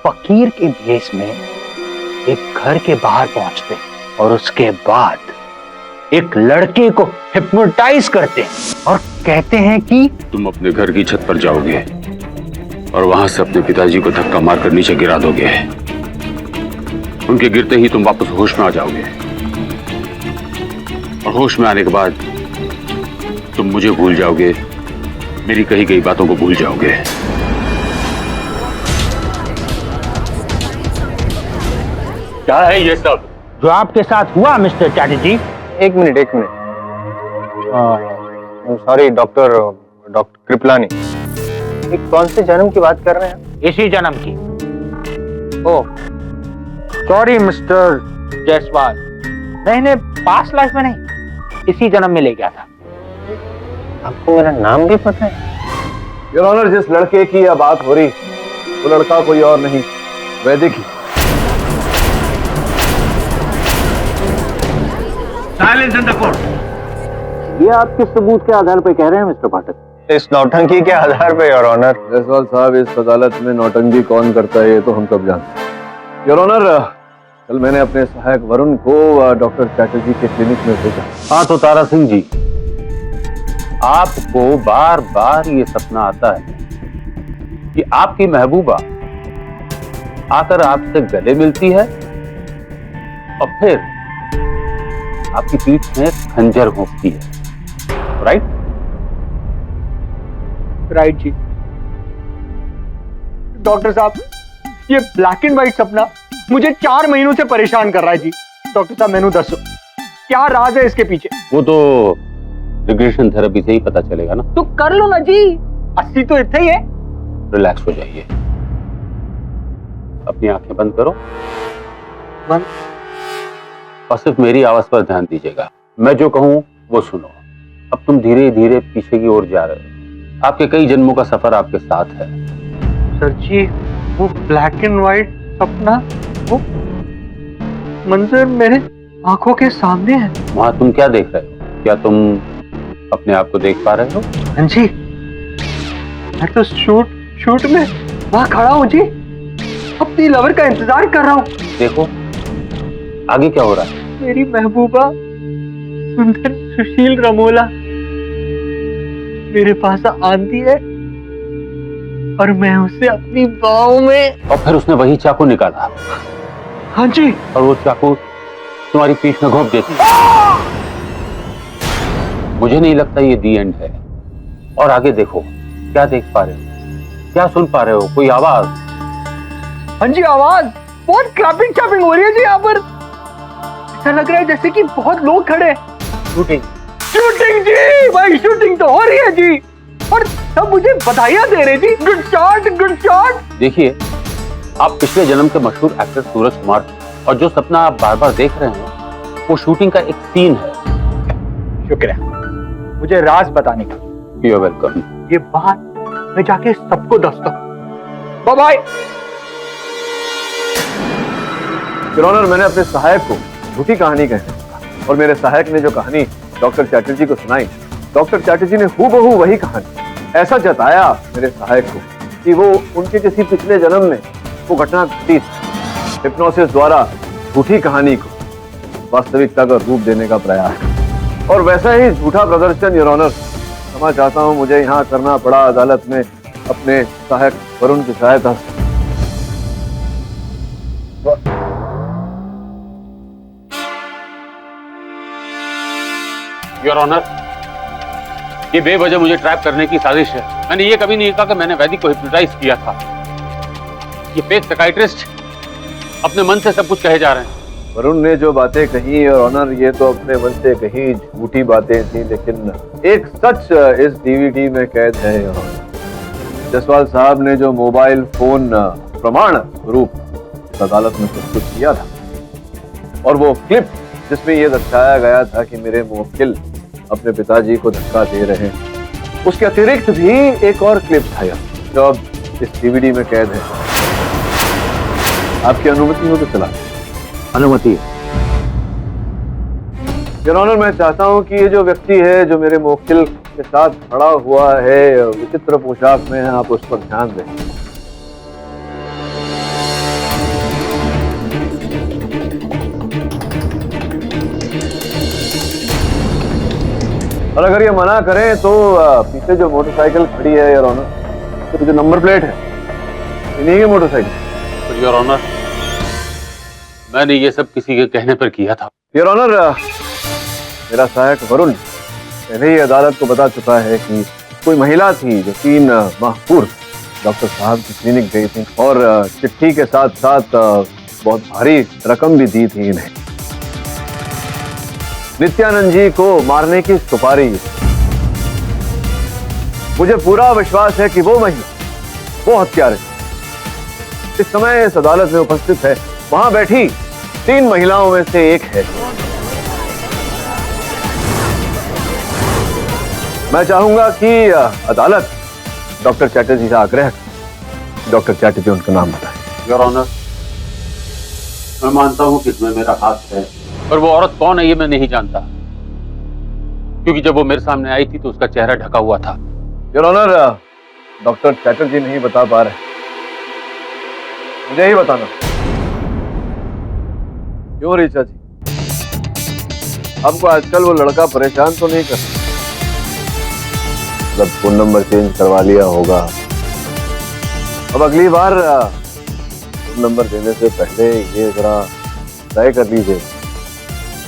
फकीर के भेष में एक घर के बाहर पहुंचते और उसके बाद एक लड़के को हिप्नोटाइज करते और कहते हैं कि तुम अपने घर की छत पर जाओगे और वहां से अपने पिताजी को धक्का मारकर नीचे गिरा दोगे। उनके गिरते ही तुम वापस होश में आ जाओगे और होश में आने के बाद तुम मुझे भूल जाओगे, मेरी कही गई बातों को भूल जाओगे। क्या है ये सब जो आपके साथ हुआ मिस्टर चैटर्जी? एक मिनट सॉरी डॉक्टर कृपलानी, कौन से जन्म की बात कर रहे हैं? इसी जन्म की। ओह सॉरी मिस्टर जायसवाल, मैंने पास्ट लाइफ में नहीं, इसी जन्म में ले गया था। आपको मेरा नाम भी पता है? योर ऑनर, जिस लड़के की यह बात हो रही वो लड़का कोई और नहीं, वैदिक ही। Silence in the court. ये आप किस सबूत के आधार पर कह रहे हैं मिस्टर पाठक? इस नौटंकी के आधार पर योर ऑनर। जायसवाल साहब, इस अदालत में नौटंकी कौन करता है ये तो हम सब जानते हैं। योर ऑनर, कल मैंने अपने सहायक वरुण को डॉक्टर चैटर्जी के क्लिनिक में भेजा। हाँ तो तारा सिंह जी, आपको बार बार ये सपना आता है कि आपकी महबूबा आकर आपसे गले मिलती है और फिर आपकी पीठ में खंजर घोंपती है, राइट? राइट जी। डॉक्टर साहब, ये ब्लैक एंड व्हाइट सपना मुझे 4 महीनों से परेशान कर रहा है जी। डॉक्टर साहब मैनू दसो क्या राज है इसके पीछे? वो तो रिग्रेशन थेरेपी से ही पता चलेगा ना। तो कर लो ना जी, 80 तो इतना ही है। रिलैक्स हो जाइए, अपनी आंखें बंद करो, बंद। और सिर्फ मेरी आवाज पर ध्यान दीजिएगा। मैं जो कहूं वो सुनो। अब तुम धीरे धीरे पीछे की ओर जा रहे हो। आपके कई जन्मों का सफर आपके साथ है। सर जी, वो ब्लैक एंड व्हाइट सपना, वो मंजर मेरे आंखों के सामने है। वहां तुम क्या देख रहे हो? क्या तुम अपने आप को देख पा रहे हो? हाँ जी, मैं तो शूट में वहां खड़ा हूँ जी, अपनी लवर का इंतजार कर रहा हूँ। देखो आगे क्या हो रहा है। मेरी महबूबा सुंदर सुशील रमोला मेरे पास आती है और मैं उसे अपनी बाहों में। और फिर उसने वही चाकू निकाला। हाँ जी। और वो चाकू तुम्हारी पीठ में घोंप देती। मुझे नहीं लगता ये दी एंड है। और आगे देखो, क्या देख पा रहे हो? क्या सुन पा रहे हो? कोई आवाज? हाँ जी, आवाज बहुत क्लैपिंग चैपिंग हो रही है जी। यहाँ पर ऐसा लग रहा है जैसे कि बहुत लोग खड़े हैं। शूटिंग जी भाई, शूटिंग तो हो रही है जी, और सब मुझे बधाइयां दे रहे जी। Good shot, good shot. देखिए, आप पिछले जन्म के मशहूर एक्टर सूरज कुमार थे, और जो सपना आप बार बार देख रहे हैं वो शूटिंग का एक सीन है। शुक्रिया मुझे राज बताने का। You are welcome. ये बात मैं जाके सबको दसता हूं। Bye bye. योर ऑनर, मैंने अपने सहायक को झूठी कहानी कहने और मेरे सहायक ने जो कहानी डॉक्टर चैटर्जी को सुनाई, डॉक्टर चैटर्जी ने हूबहू वही कहानी ऐसा जताया मेरे सहायक को कि वो उनके किसी पिछले जन्म में वो घटना घटी। हिप्नोसिस द्वारा झूठी कहानी को वास्तविकता का रूप देने का प्रयास, और वैसा ही झूठा प्रदर्शन योर ऑनर क्षमा चाहता हूं मुझे यहाँ करना पड़ा अदालत में अपने सहायक वरुण की सहायता से। योर ऑनर, ये बेवजह मुझे ट्रैप करने की साजिश है। मैंने ये कभी नहीं कहा कि मैंने वैदिक को हिप्नोटाइज किया था। ये फेक साइकियाट्रिस्ट अपने मन से सब कुछ कहे जा रहे हैं। वरुण ने जो बातें कही और ऑनर, ये तो अपने मन से कही झूठी बातें थी, लेकिन एक सच इस डीवीडी में कैद है। जसवाल साहब ने जो मोबाइल फोन प्रमाण रूप अदालत में प्रस्तुत किया था, और वो क्लिप जिसमें ये दर्शाया गया था कि मेरे मुवक्किल अपने पिताजी को धक्का दे रहे हैं, उसके अतिरिक्त भी एक और क्लिप था जो अब इस डीवीडी में कैद है। आपकी अनुमति हो तो चला। अनुमति। योर ऑनर, मैं चाहता हूं कि ये जो व्यक्ति है जो मेरे मुवक्किल के साथ खड़ा हुआ है विचित्र पोशाक में, आप उस पर ध्यान दें। और अगर ये मना करें तो पीछे जो मोटरसाइकिल खड़ी है योर ऑनर, तो जो नंबर प्लेट है इन्हीं की मोटरसाइकिल। योर ऑनर, मैंने ये सब किसी के कहने पर किया था। योर ऑनर, मेरा सहायक वरुण पहले ही अदालत को बता चुका है कि कोई महिला थी जो 3 माह पूर्व डॉक्टर साहब की क्लिनिक गई थी और चिट्ठी के साथ साथ बहुत भारी रकम भी दी थी इन्हें। नित्यानंद जी को मारने की सुपारी। मुझे पूरा विश्वास है कि वो महिला, वो हत्यारे इस समय इस अदालत में उपस्थित है। वहां बैठी 3 महिलाओं में से एक है। मैं चाहूंगा कि अदालत डॉक्टर चैटर्जी से आग्रह, डॉक्टर चैटर्जी उनका नाम बताएं। योर ऑनर, मैं मानता हूं कि इसमें मेरा हाथ है, पर वो औरत कौन है ये मैं नहीं जानता, क्योंकि जब वो मेरे सामने आई थी तो उसका चेहरा ढका हुआ था। योर ऑनर, डॉक्टर चैटर्जी नहीं बता पा रहे, मुझे ही बताना। क्यों ऋचा जी, आपको आजकल वो लड़का परेशान तो नहीं करता? मतलब फोन नंबर चेंज करवा लिया होगा। अब अगली बार फोन नंबर देने से पहले ये जरा तय कर लीजिए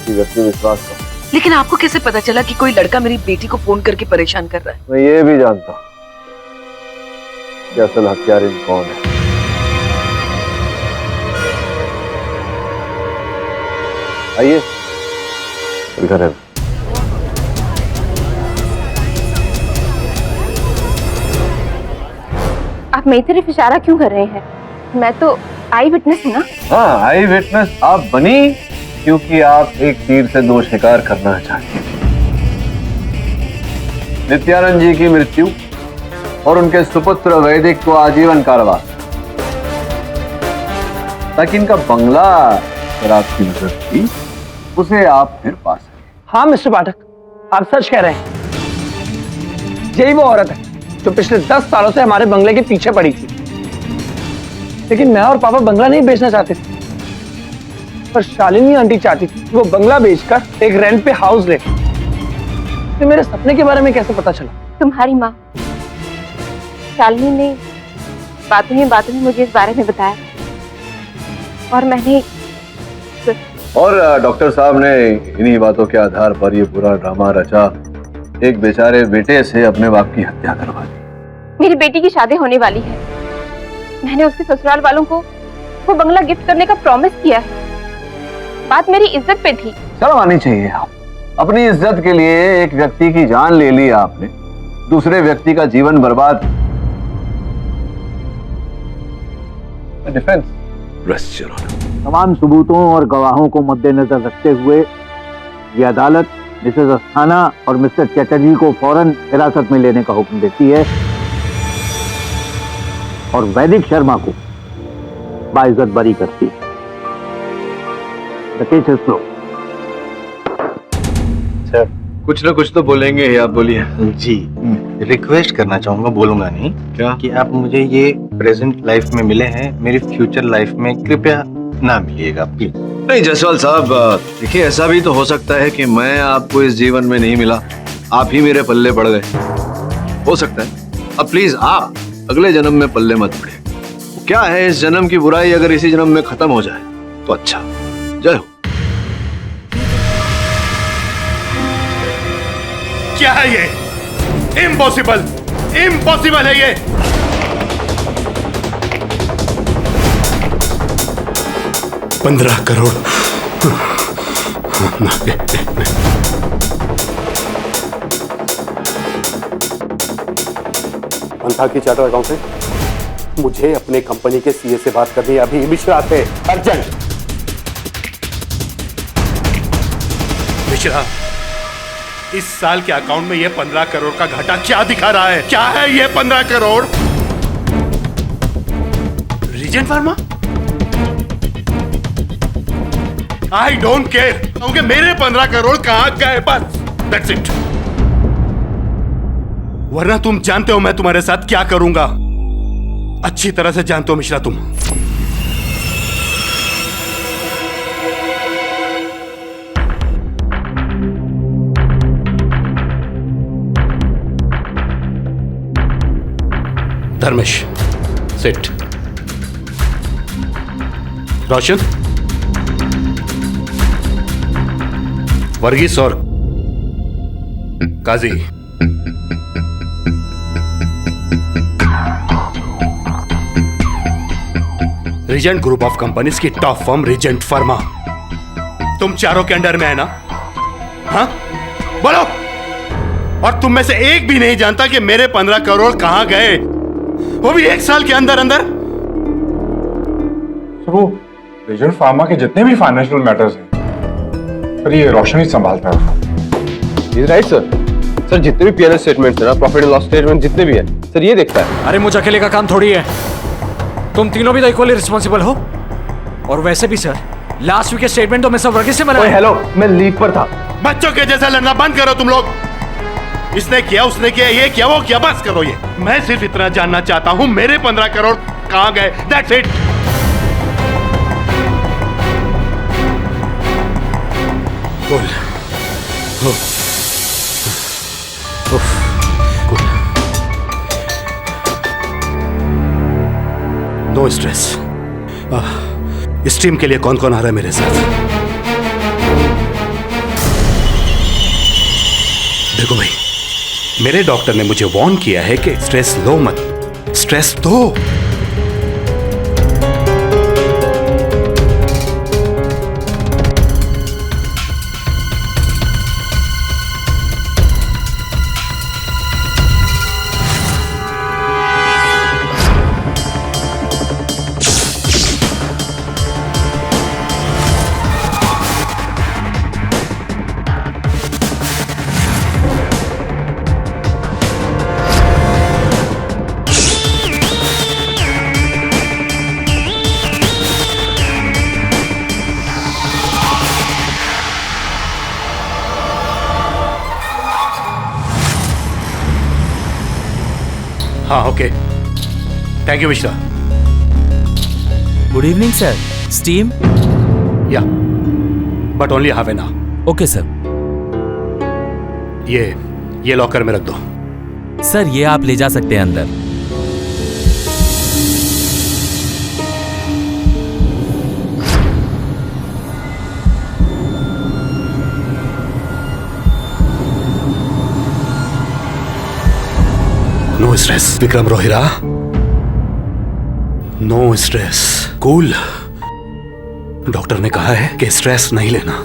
कि व्यक्ति विश्वास का। लेकिन आपको कैसे पता चला कि कोई लड़का मेरी बेटी को फोन करके परेशान कर रहा है? मैं ये भी जानता हूँ कि असल हत्यारा कौन है। आइए घर है। आप मेरी तरफ इशारा क्यों कर रहे हैं? मैं तो आई विटनेस हूँ ना। हाँ, आई विटनेस आप बनी क्योंकि आप एक तीर से दो शिकार करना चाहती थी। नित्यानंद जी की मृत्यु और उनके सुपुत्र वैदिक को आजीवन कारावास, ताकि इनका बंगला शराब की जरूरत थी उसे आप फिर पा सकें। हाँ मिस्टर पाठक, आप सच कह रहे हैं। यही वो औरत है जो पिछले 10 सालों से हमारे बंगले के पीछे पड़ी थी। लेकिन मैं और पापा बंगला नहीं बेचना चाहते थे, पर शालिनी आंटी चाहती थी वो बंगला बेचकर एक रेंट पे हाउस ले। तो मेरे सपने के बारे में कैसे पता चला? तुम्हारी माँ शालिनी ने बातों में मुझे इस बारे में बताया और मैंने और डॉक्टर साहब ने इन्हीं बातों के आधार पर ये पूरा ड्रामा रचा, एक बेचारे बेटे से अपने बाप की हत्या करवा दी। मेरी बेटी की शादी होने वाली है। मैंने उसके ससुराल वालों को वो बंगला गिफ्ट करने का प्रॉमिस किया है। बात मेरी इज्जत पे थी। शर्म आनी चाहिए। आप अपनी इज्जत के लिए एक व्यक्ति की जान ले ली आपने, दूसरे व्यक्ति का जीवन बर्बाद। डिफेंस तमाम सबूतों और गवाहों को मद्देनजर रखते हुए ये अदालत मिसेस अस्थाना और मिस्टर चटर्जी को फौरन हिरासत में लेने का हुक्म देती है और वैदिक शर्मा को बाइज्जत बरी करती है। The case is closed. Sir कुछ ना कुछ तो बोलेंगे ही, आप बोलिए। जी, रिक्वेस्ट करना चाहूंगा, बोलूंगा नहीं क्या? कि आप मुझे ये प्रेजेंट लाइफ में मिले हैं, मेरी फ्यूचर लाइफ में कृपया ना मिलिएगा प्लीज। नहीं जायसवाल साहब, देखिए ऐसा भी तो हो सकता है कि मैं आपको इस जीवन में नहीं मिला, आप ही मेरे पल्ले पड़ गए। हो सकता है। अब प्लीज आप अगले जन्म में पल्ले मत पड़े। क्या है इस जन्म की बुराई अगर इसी जन्म में खत्म हो जाए तो अच्छा। जय हो। क्या है ये? इम्पॉसिबल, इम्पॉसिबल है ये। $15 करोड़। मंथा की चार्टर अकाउंटेंट, मुझे अपने कंपनी के सीए से बात करनी है अभी, मिश्रा से, अर्जेंट। मिश्रा, इस साल के अकाउंट में ये 15 करोड़ का घाटा क्या दिखा रहा है? क्या है ये 15 crore? Regent Pharma? I don't care क्योंकि मेरे 15 करोड़ कहां गए, बस दैट्स इट। वरना तुम जानते हो मैं तुम्हारे साथ क्या करूंगा, अच्छी तरह से जानते हो मिश्रा तुम। धर्मेश, सिट। रोशन, वर्गीस और काजी, रीजेंट ग्रुप ऑफ कंपनीज की टॉप फर्म रीजेंट फार्मा तुम चारों के अंडर में है ना? हाँ बोलो। और तुम में से एक भी नहीं जानता कि मेरे 15 करोड़ कहां गए, वो भी 1 साल के अंदर अंदर। सर वो रीजेंट फार्मा के जितने भी फाइनेंशियल मैटर्स हैं सर ये रोशन ही संभालता है। Right sir. सर जितने भी पीएनएल स्टेटमेंट्स है ना, प्रॉफिट एंड लॉस स्टेटमेंट जितने भी है सर, ये देखता है। अरे मुझे अकेले का काम थोड़ी है, तुम तीनों भी तो इक्वली रिस्पॉन्सिबल हो। और वैसे भी सर, लास्ट वीक के स्टेटमेंट तो मैं सब वर्गीस से बनाया। हेलो, मैं लीव पर था। बच्चों के जैसा लड़ना बंद करो तुम लोग। इसने किया, उसने किया, ये किया, वो किया, बस करो ये। मैं सिर्फ इतना जानना चाहता हूं मेरे 15 करोड़ कहां गए, दैट्स इट। बोल। No stress. इस टीम के लिए कौन कौन आ रहा है मेरे साथ? देखो भाई, मेरे डॉक्टर ने मुझे वार्न किया है कि स्ट्रेस लो मत, स्ट्रेस दो। हाँ okay, thank you Mishra. Good evening sir. Steam? या but only half an hour. Okay sir. ये लॉकर में रख दो। सर ये आप ले जा सकते हैं अंदर। No stress Vikram Rohira, no stress, cool. Doctor ने कहा है कि स्ट्रेस नहीं लेना।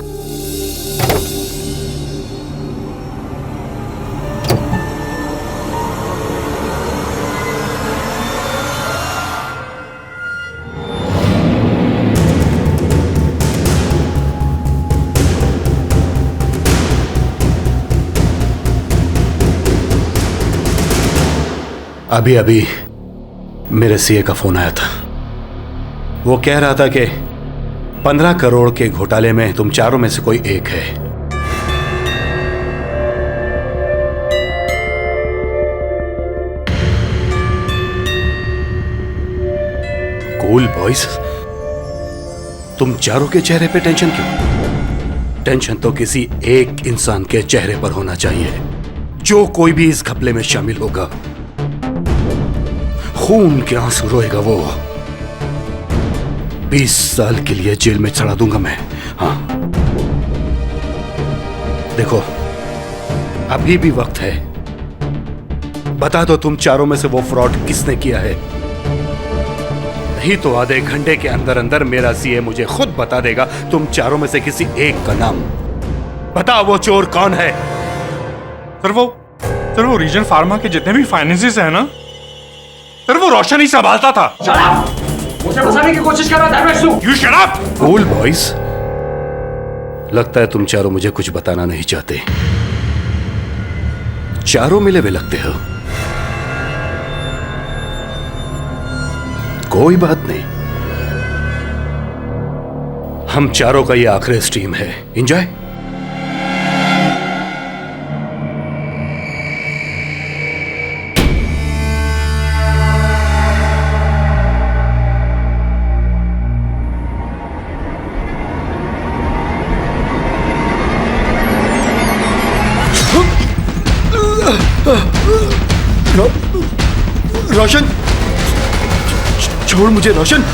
अभी अभी मेरे सीए का फोन आया था। वो कह रहा था कि 15 करोड़ के घोटाले में तुम चारों में से कोई एक है। कूल बॉयज, तुम चारों के चेहरे पे टेंशन क्यों? टेंशन तो किसी एक इंसान के चेहरे पर होना चाहिए। जो कोई भी इस घपले में शामिल होगा, खून के आंसू रोएगा वो। 20 साल के लिए जेल में चढ़ा दूंगा मैं। हाँ देखो, अभी भी वक्त है। बता दो तुम चारों में से वो फ्रॉड किसने किया है। नहीं तो आधे घंटे के अंदर अंदर मेरा सीए मुझे खुद बता देगा तुम चारों में से किसी एक का नाम। बताओ वो चोर कौन है? सर वो रीजन फार्मा के जितने भी फाइनेंसेस है ना सर, वो रोशन ही संभालता था। मुझे फंसाने की कोशिश कर रहा था। You shut up! Cool boys, लगता है तुम चारों मुझे कुछ बताना नहीं चाहते। चारों मिले हुए लगते हो। कोई बात नहीं, हम चारों का ये आखिरी स्ट्रीम है। एंजॉय। रोशन, छोड़ मुझे रोशन।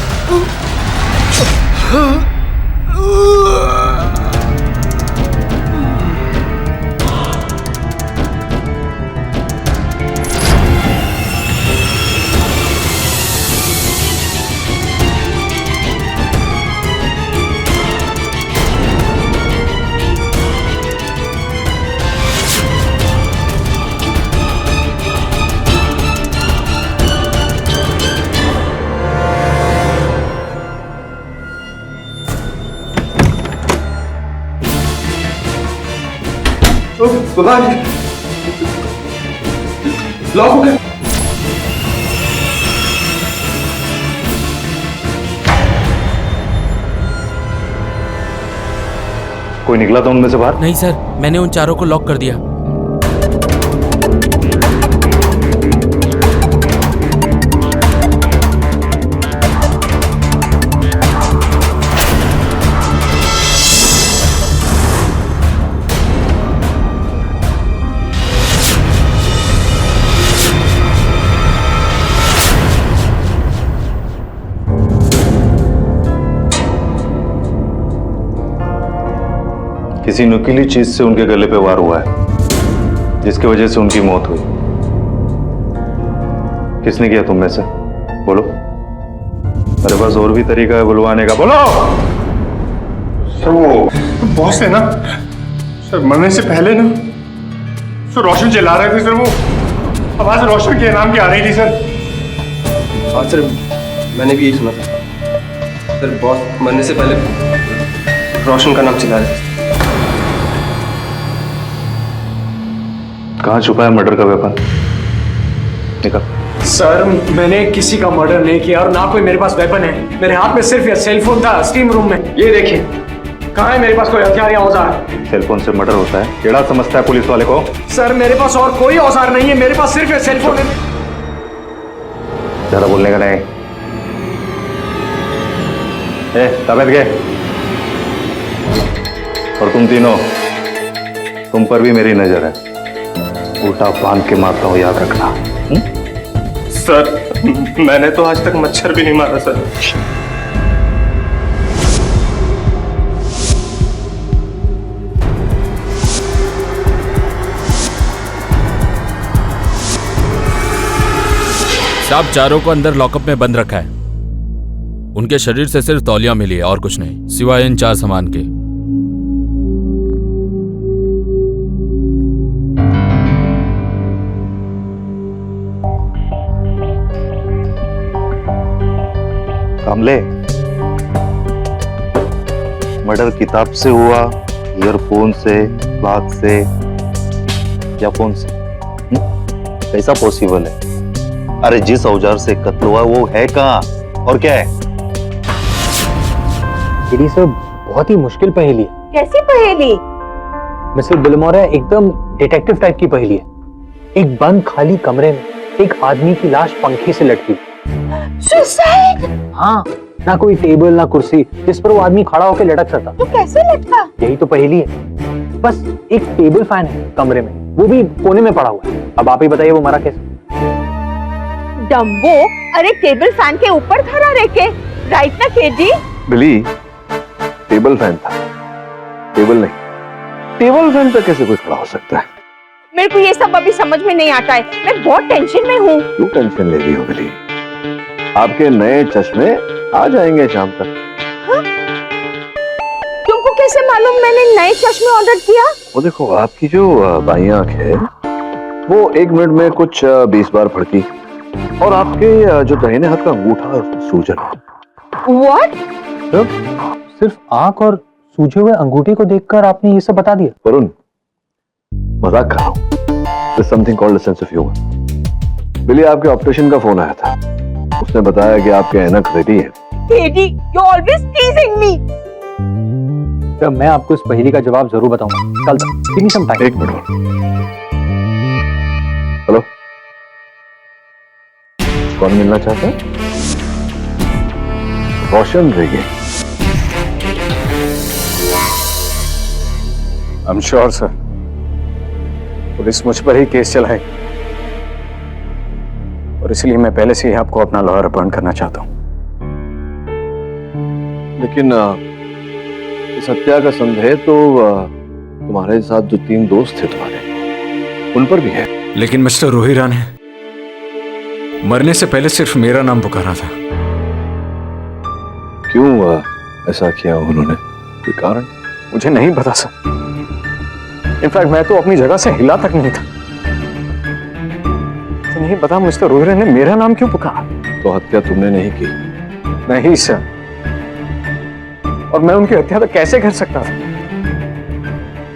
लॉक हो गया। कोई निकला था उनमें से बाहर? नहीं सर, मैंने उन चारों को लॉक कर दिया। किसी नुकीली चीज से उनके गले पे वार हुआ है, जिसकी वजह से उनकी मौत हुई। किसने किया तुम में से? बोलो। मेरे पास और भी तरीका है बुलवाने का। बोलो। सर वो बॉस है ना सर, मरने से पहले ना सर रोशन चिल्ला रहे थे सर, वो आवाज रोशन के नाम की आ रही थी सर। हाँ सर, मैंने भी यही सुना था सर, बॉस मरने से पहले रोशन का नाम चिल्ला रहे थे। कहाँ छुपा है मर्डर का वेपन? निकल। सर मैंने किसी का मर्डर नहीं किया और ना कोई मेरे पास वेपन है। मेरे हाथ में सिर्फ ये सेलफोन था स्टीम रूम में। ये देखिए, कहाँ है मेरे पास कोई हथियार या औजार? सेलफोन से मर्डर होता है? केड़ा समझता है पुलिस वाले को? सर मेरे पास और कोई औजार नहीं है, मेरे पास सिर्फ ये सेलफोन है। ज्यादा बोलने का नहीं। तबियत गए। और तुम तीनों, तुम पर भी मेरी नजर है। उल्टा बांध के मारता हूं, याद रखना। सर मैंने तो आज तक मच्छर भी नहीं मारा सर। साहब चारों को अंदर लॉकअप में बंद रखा है। उनके शरीर से सिर्फ तौलिया मिली है और कुछ नहीं, सिवाय इन 4 सामान के। कामले, मर्डर किताब से हुआ, ईयरफोन से, क्लॉक से या फोन से? कैसा पॉसिबल है? अरे जिस औजार से कत्ल हुआ वो है कहाँ और क्या है? केडी सर, बहुत ही मुश्किल पहेली है। कैसी पहेली? मिस्टर बिलमोरा, एकदम डिटेक्टिव टाइप की पहेली है। एक बंद खाली कमरे में एक आदमी की लाश पंखे से लटकी। सुसाइड? हाँ, ना कोई टेबल ना कुर्सी जिस पर वो आदमी खड़ा होकर लटक सकता। तो कैसे लटका? यही तो पहेली है। बस एक टेबल फैन है कमरे में, वो भी कोने में पड़ा हुआ है। अब आप ही बताइए वो मरा कैसे? डम्बो, अरे टेबल फैन के ऊपर खड़ा रह के, राइट ना केडी? बिली, टेबल फैन था, टेबल नहीं। टेबल फैन पे कैसे कोई खड़ा हो सकता है? मेरे को ये सब अभी समझ में नहीं आता है, मैं बहुत टेंशन में हूँ। क्यों टेंशन ले रही हो बिली? आपके नए चश्मे आ जाएंगे शाम तक। हाँ? तुमको कैसे मालूम मैंने नए चश्मे ऑर्डर किया? वो देखो, आपकी जो बाईं आंख है वो 1 मिनट में कुछ 20 बार फड़की, और आपके जो दाहिने हाथ का अंगूठा है उसमें सूजन है। What? सिर्फ आंख और सूजे हुए अंगूठे को देखकर आपने ये सब बता दिया? वरुण, मजाक कर रहा हूँ। There's something called a sense of humor। बिली, आपके ऑपरेशन का फोन आया था, उसने बताया कि आपके ऐनक रेडी है। KD, you're always teasing me। तो मैं आपको इस पहेली का जवाब जरूर बताऊंगा कल तक। Give me some time। 1 minute और। हेलो, कौन मिलना चाहता है? रोशन रेगे। I'm sure sir, पुलिस मुझ पर ही केस चलाए और इसलिए मैं पहले से ही आपको अपना लॉयर अपॉइंट करना चाहता हूँ। लेकिन इस हत्या का संदेह तो तुम्हारे साथ जो 3 दोस्त थे तुम्हारे, उन पर भी है। लेकिन मिस्टर रोहिरा ने मरने से पहले सिर्फ मेरा नाम पुकारा था। क्यों ऐसा किया उन्होंने? कोई कारण? मुझे नहीं पता सर। इनफैक्ट मैं तो अपनी जगह से हिला तक नहीं था। मुझे नहीं पता मिस्टर रोहिरा ने मेरा नाम क्यों पुकारा। तो हत्या तुमने नहीं की? नहीं सर, और मैं उनकी हत्या तो कैसे कर सकता था?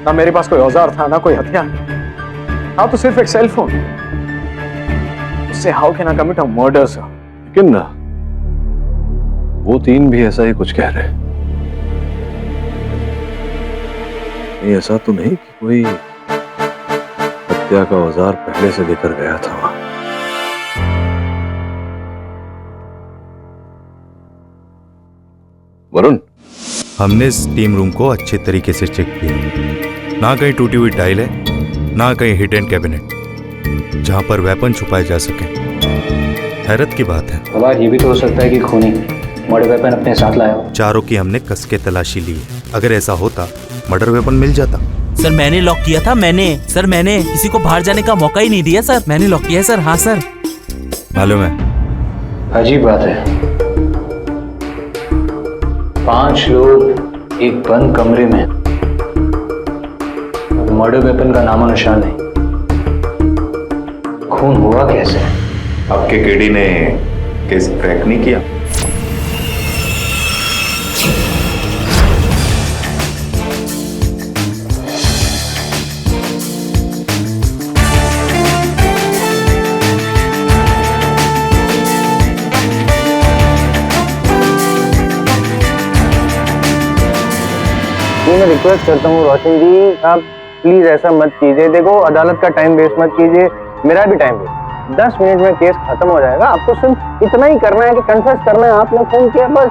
ना मेरे पास कोई औजार था, ना कोई हथियार। हाँ, तो सिर्फ एक सेल फोन। उससे how can I commit a murder sir? लेकिन वो 3 भी ऐसा ही कुछ कह रहे हैं। नहीं, ऐसा तो नहीं कि कोई हत्या का औजार पहले से लेकर गया था वहां। वरुण, हमने स्टीम रूम को अच्छे तरीके से चेक किया। ना कहीं टूटी हुई टाइल है, ना कहीं हिडन कैबिनेट जहां पर वेपन छुपाए जा सके। हैरत की बात है। सवाल ये भी तो हो सकता है कि खूनी मर्डर वेपन अपने साथ लाया हो। चारों की हमने कस के तलाशी ली है, अगर ऐसा होता मर्डर वेपन मिल जाता। सर मैंने लॉक किया था, मैंने किसी को बाहर जाने का मौका ही नहीं दिया सर। मैंने लॉक किया है सर। हाँ सर। मालूम है। अजीब बात है, 5 लोग एक बंद कमरे में, मर्डर वेपन का नामो निशान नहीं। खून हुआ कैसे? आपके केडी ने केस क्रैक नहीं किया? मैं रिक्वेस्ट करता हूँ रोशन जी, आप प्लीज ऐसा मत कीजिए। देखो अदालत का टाइम वेस्ट मत कीजिए, मेरा भी टाइम वेस्ट। 10 मिनट में केस खत्म हो जाएगा। आपको सिर्फ इतना ही करना है कि कन्फेस करना है आपने खून किया, बस।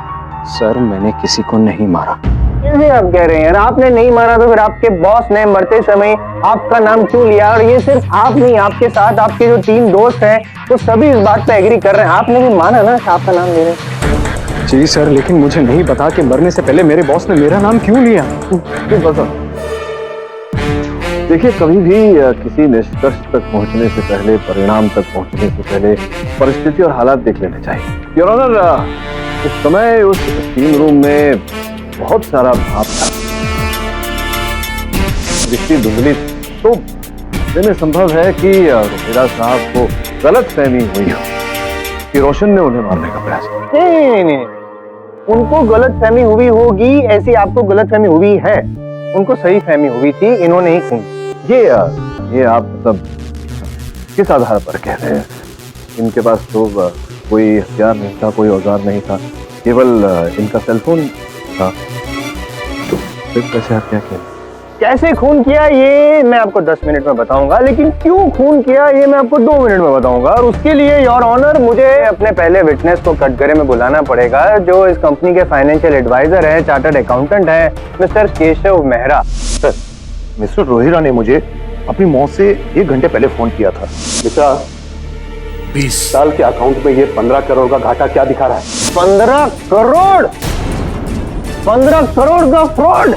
सर मैंने किसी को नहीं मारा। कैसे आप कह रहे हैं यार? आपने नहीं मारा तो फिर आपके बॉस ने मरते समय आपका नाम क्यों लिया? और ये सिर्फ आप नहीं, आपके साथ आपके जो 3 दोस्त हैं वो सभी इस बात पे एग्री कर रहे हैं। आपने भी माना ना आपका नाम ले रहे। जी सर, लेकिन मुझे नहीं पता कि मरने से पहले मेरे बॉस ने मेरा नाम क्यों लिया। क्यों पता? देखिए, कभी भी किसी निष्कर्ष तक पहुंचने से पहले, परिणाम तक पहुंचने से पहले परिस्थिति और हालात देख लेने चाहिए। योर ऑनर, उस समय उस स्टीम रूम में बहुत सारा भाप था, दृष्टि धुंधली, तो ऐसे में संभव है कि रोहिरा साहब को गलत फहमी हुई हो कि रोशन ने उन्हें मारने का प्रयास किया। नहीं, उनको गलत फहमी हुई होगी, ऐसी आपको गलत फहमी हुई है। उनको सही फहमी हुई थी, इन्होंने ही खून। ये आप मतलब किस आधार पर कह रहे हैं? इनके पास तो कोई हथियार नहीं था, कोई औजार नहीं था, केवल इनका सेलफोन था, तो फिर कैसे हत्या किया? कैसे खून किया ये मैं आपको 10 मिनट में बताऊंगा, लेकिन क्यों खून किया ये मैं आपको 2 मिनट में बताऊंगा। और उसके लिए योर ऑनर मुझे अपने पहले विटनेस को कटघरे में बुलाना पड़ेगा, जो इस कंपनी के फाइनेंशियल एडवाइजर है, चार्टर्ड अकाउंटेंट है, mister Keshav Mehra. Sir, mister Rohira ने मुझे अपनी मौत से 1 घंटे पहले फोन किया था। बेटा, 20 साल के अकाउंट में ये 15 करोड़ का घाटा क्या दिखा रहा है? 15 करोड़? 15 करोड़ का फ्रॉड?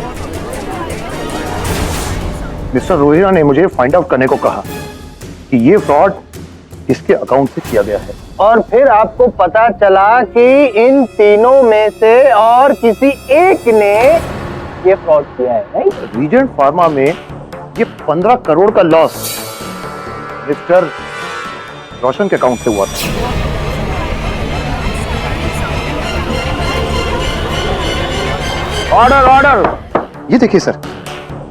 मिस्टर रोहिरा ने मुझे फाइंड आउट करने को कहा कि ये फ्रॉड किसके अकाउंट से किया गया है। और फिर आपको पता चला कि इन तीनों में से और किसी एक ने ये फ्रॉड किया है, राइट? रीजेंट फार्मा में ये 15 करोड़ का लॉस मिस्टर रोशन के अकाउंट से हुआ था। ऑर्डर। ये देखिए सर,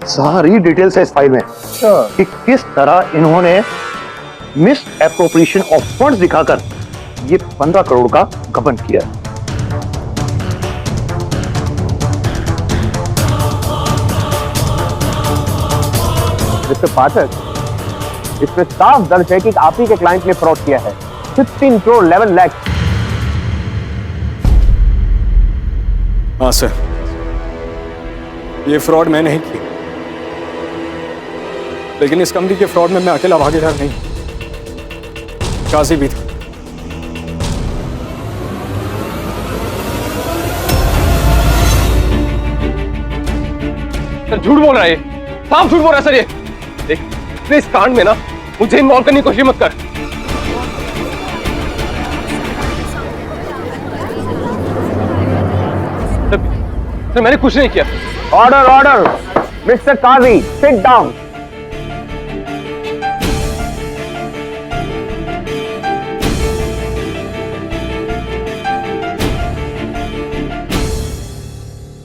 सारी डिटेल्स है इस फाइल में कि किस तरह इन्होंने मिस एप्रोप्रिएशन ऑफ फंड्स दिखाकर ये 15 करोड़ का गबन किया। मिस्टर पाठक, इसमें साफ दर्ज है कि आप ही के क्लाइंट ने फ्रॉड किया है। 15 करोड़ 11 लाख। हाँ सर, ये फ्रॉड मैं नहीं की, लेकिन इस कंपनी के फ्रॉड में मैं अकेला भागीदार नहीं, काजी भी था। सर झूठ बोल रहा है, साफ झूठ बोल रहा है सर। ये देख, इस कांड में ना मुझे इन्वॉल्व करने की कोशिश मत कर। सर मैंने कुछ नहीं किया। ऑर्डर। मिस्टर काजी, सिट डाउन।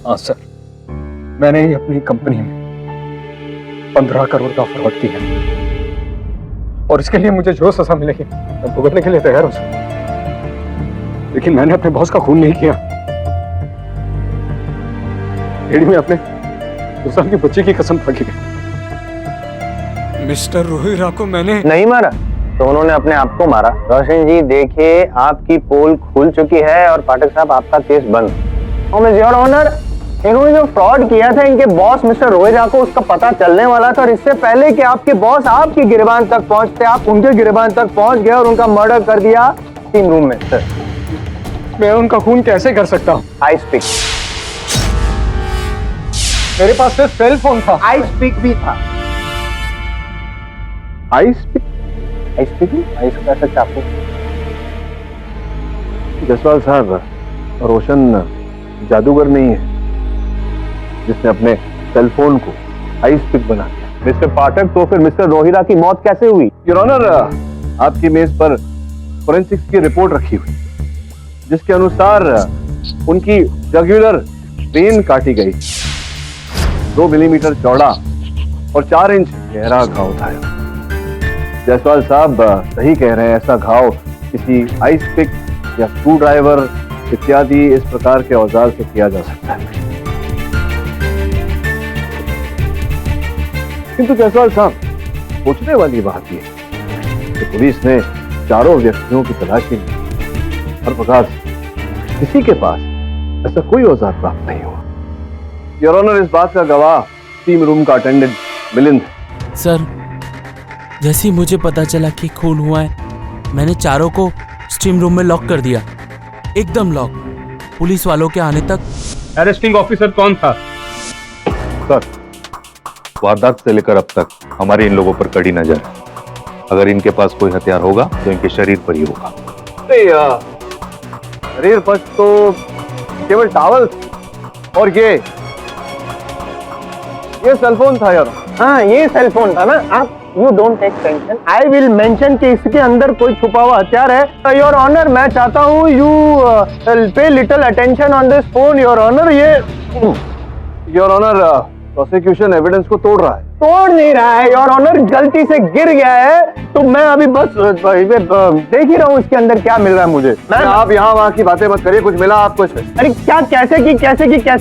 हाँ सर, मैंने ही अपनी कंपनी में 15 करोड़ का फ्रॉड किया, और इसके लिए मुझे जो सजा मिलेगी मैं भुगतने के लिए तैयार हूं सर। लेकिन मैंने अपने बॉस का खून नहीं किया। एडी में अपने 2 साल की बच्ची की कसम खा के मिस्टर रोहिरा को मैंने नहीं मारा तो उन्होंने अपने आप को मारा। रोशन जी देखिए, आपकी पोल खुल चुकी है और पाठक साहब आपका केस बंद। योर ऑनर, इन्होंने जो फ्रॉड किया था इनके बॉस मिस्टर रोहिरा को उसका पता चलने वाला था, और इससे पहले कि आपके बॉस आपकी गिरबान तक पहुंचते, आप उनके गिरबान तक पहुंच गए और उनका मर्डर कर दिया स्टीम रूम में। सर, मैं उनका खून कैसे कर सकता हूं? I speak. मेरे पास सिर्फ सेल फोन था। आइस पिक भी था। Ice pick? आइस पिक नहीं, आइस का ऐसा चाकू। जसवाल साहब, रोशन जादूगर नहीं है जिसने अपने सेल फोन को आइस पिक बना दिया। मिस्टर पाठक, तो फिर मिस्टर रोहिरा की मौत कैसे हुई? योर ऑनर, आपकी मेज पर फोरेंसिक्स की रिपोर्ट रखी हुई जिसके अनुसार उनकी जगुलर वेन काटी गई, 2 मिलीमीटर चौड़ा और 4 इंच गहरा घाव था। जायसवाल साहब सही कह रहे हैं, ऐसा घाव किसी आइस पिक या स्क्रू ड्राइवर इत्यादि इस प्रकार के औजार से किया जा सकता है। किंतु जायसवाल साहब, सोचने वाली बात यह कि पुलिस ने चारों व्यक्तियों की तलाशी ली, हर प्रकार किसी के पास ऐसा कोई औजार प्राप्त नहीं हुआ। योर ऑनर, इस बात का गवाह टीम रूम का अटेंडेंट मिलिंद है। सर, जैसे ही मुझे पता चला कि खून हुआ है, मैंने चारों को स्टीम रूम में लॉक कर दिया, एकदम लॉक। पुलिस वालों के आने तक। अरेस्टिंग ऑफिसर कौन था? सर, वारदात से लेकर अब तक हमारी इन लोगों पर कड़ी नजर है। अगर इनके पास कोई हथियार होगा तो इनके शरीर पर ही होगा। शरीर पर तो केवल टावल और ये सेलफोन था यार। हाँ, ये सेल फोन था ना। आप you don't take tension, I will mention कि इसके अंदर कोई छुपा हुआ हथियार है। योर ऑनर, मैं चाहता हूँ you pay little attention on this phone. Your honour, ये योर ऑनर, प्रोसिक्यूशन एविडेंस को तोड़ रहा है। तोड़ नहीं रहा है योर ऑनर, गलती से गिर गया है, तो मैं अभी बस देख ही रहा हूँ इसके अंदर क्या मिल रहा है मुझे। आप यहाँ वहाँ की बातें मत करिए, कुछ मिला आपको इसमें? अरे क्या, कैसे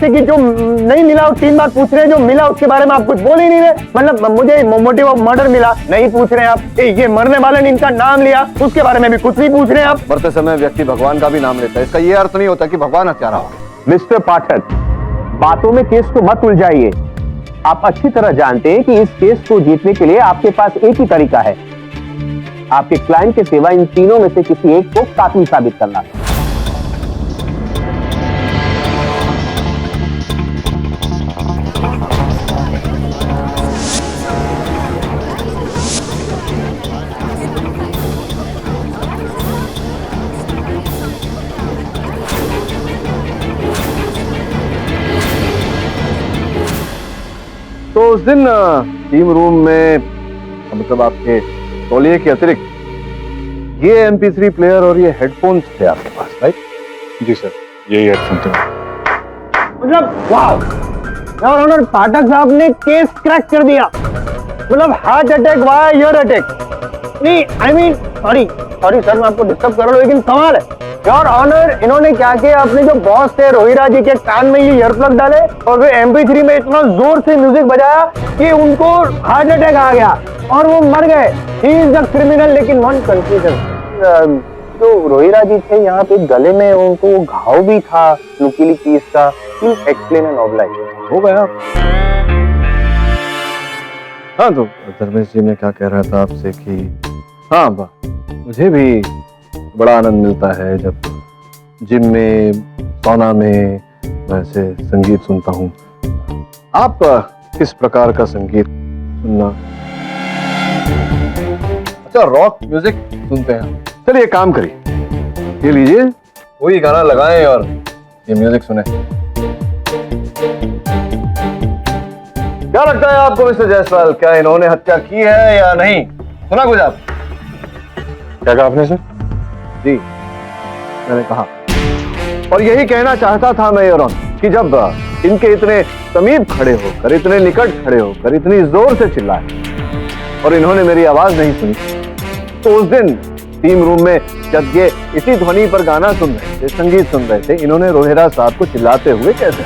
की जो नहीं मिला वो 3 बार पूछ रहे हैं, जो मिला उसके बारे में आप कुछ बोल ही नहीं रहे। मतलब मुझे मोटिव ऑफ मर्डर मिला, नहीं पूछ रहे हैं आप। ये मरने वाले ने इनका नाम लिया, उसके बारे में भी कुछ नहीं पूछ रहे हैं आप। मरते समय व्यक्ति भगवान का भी नाम लेता है, इसका ये अर्थ नहीं होता कि भगवान हत्यारा हो। मिस्टर पाठक, बातों में केस को मत उलझाइए। आप अच्छी तरह जानते हैं कि इस केस को जीतने के लिए आपके पास एक ही तरीका है, आपके क्लाइंट के सिवा इन तीनों में से किसी एक को कातिल साबित करना। तो उस दिन टीम रूम में, मतलब आपके तौलिए के अतिरिक्त ये MP3 प्लेयर और ये हेडफोन्स थे आपके पास, राइट? जी सर, यही हेडफोन थे। मतलब वाह, योर ऑनर, पाठक साहब ने केस क्रैक कर दिया। मतलब heart attack, why ear attack नहीं, आई मीन सॉरी सर, मैं आपको डिस्टर्ब कर रहा हूँ, लेकिन कमाल है योर ऑनर। इन्होंने क्या किया, अपने जो बॉस थे रोहिरा जी के कान में ये ईयरप्लग डाले और वे MP3 में इतना जोर से म्यूजिक बजाया कि उनको हार्ट अटैक आ गया और वो मर गए। He is the criminal. लेकिन वन कंफ्यूजन, जो रोहिरा जी थे यहाँ पे गले में उनको घाव भी था नुकीली चीज का। Please explain and oblige. हो गया। हाँ, तो धर्मेश जी, मैं क्या कह रहा था आपसे कि हाँ, मुझे भी बड़ा आनंद मिलता है जब जिम में, सौना में मैं ऐसे संगीत सुनता हूँ। आप किस प्रकार का संगीत सुनना? अच्छा, रॉक म्यूजिक सुनते हैं। चलिए काम करिए, ये लीजिए, वही गाना लगाएं और ये म्यूजिक सुने। क्या लगता है आपको मिस्टर जायसवाल, क्या इन्होंने हत्या की है या नहीं? सुना कुछ आप? क्या कहा आपने सर? जी, मैंने कहा, और यही कहना चाहता था मैं योर ऑनर कि जब इनके इतने समीप खड़े होकर, इतने निकट खड़े होकर, इतनी जोर से चिल्लाए और इन्होंने मेरी आवाज नहीं सुनी, तो उस दिन टीम रूम में जब ये इसी ध्वनि पर गाना सुन रहे थे, संगीत सुन रहे थे, इन्होंने रोहिरा साहब को चिल्लाते हुए कैसे?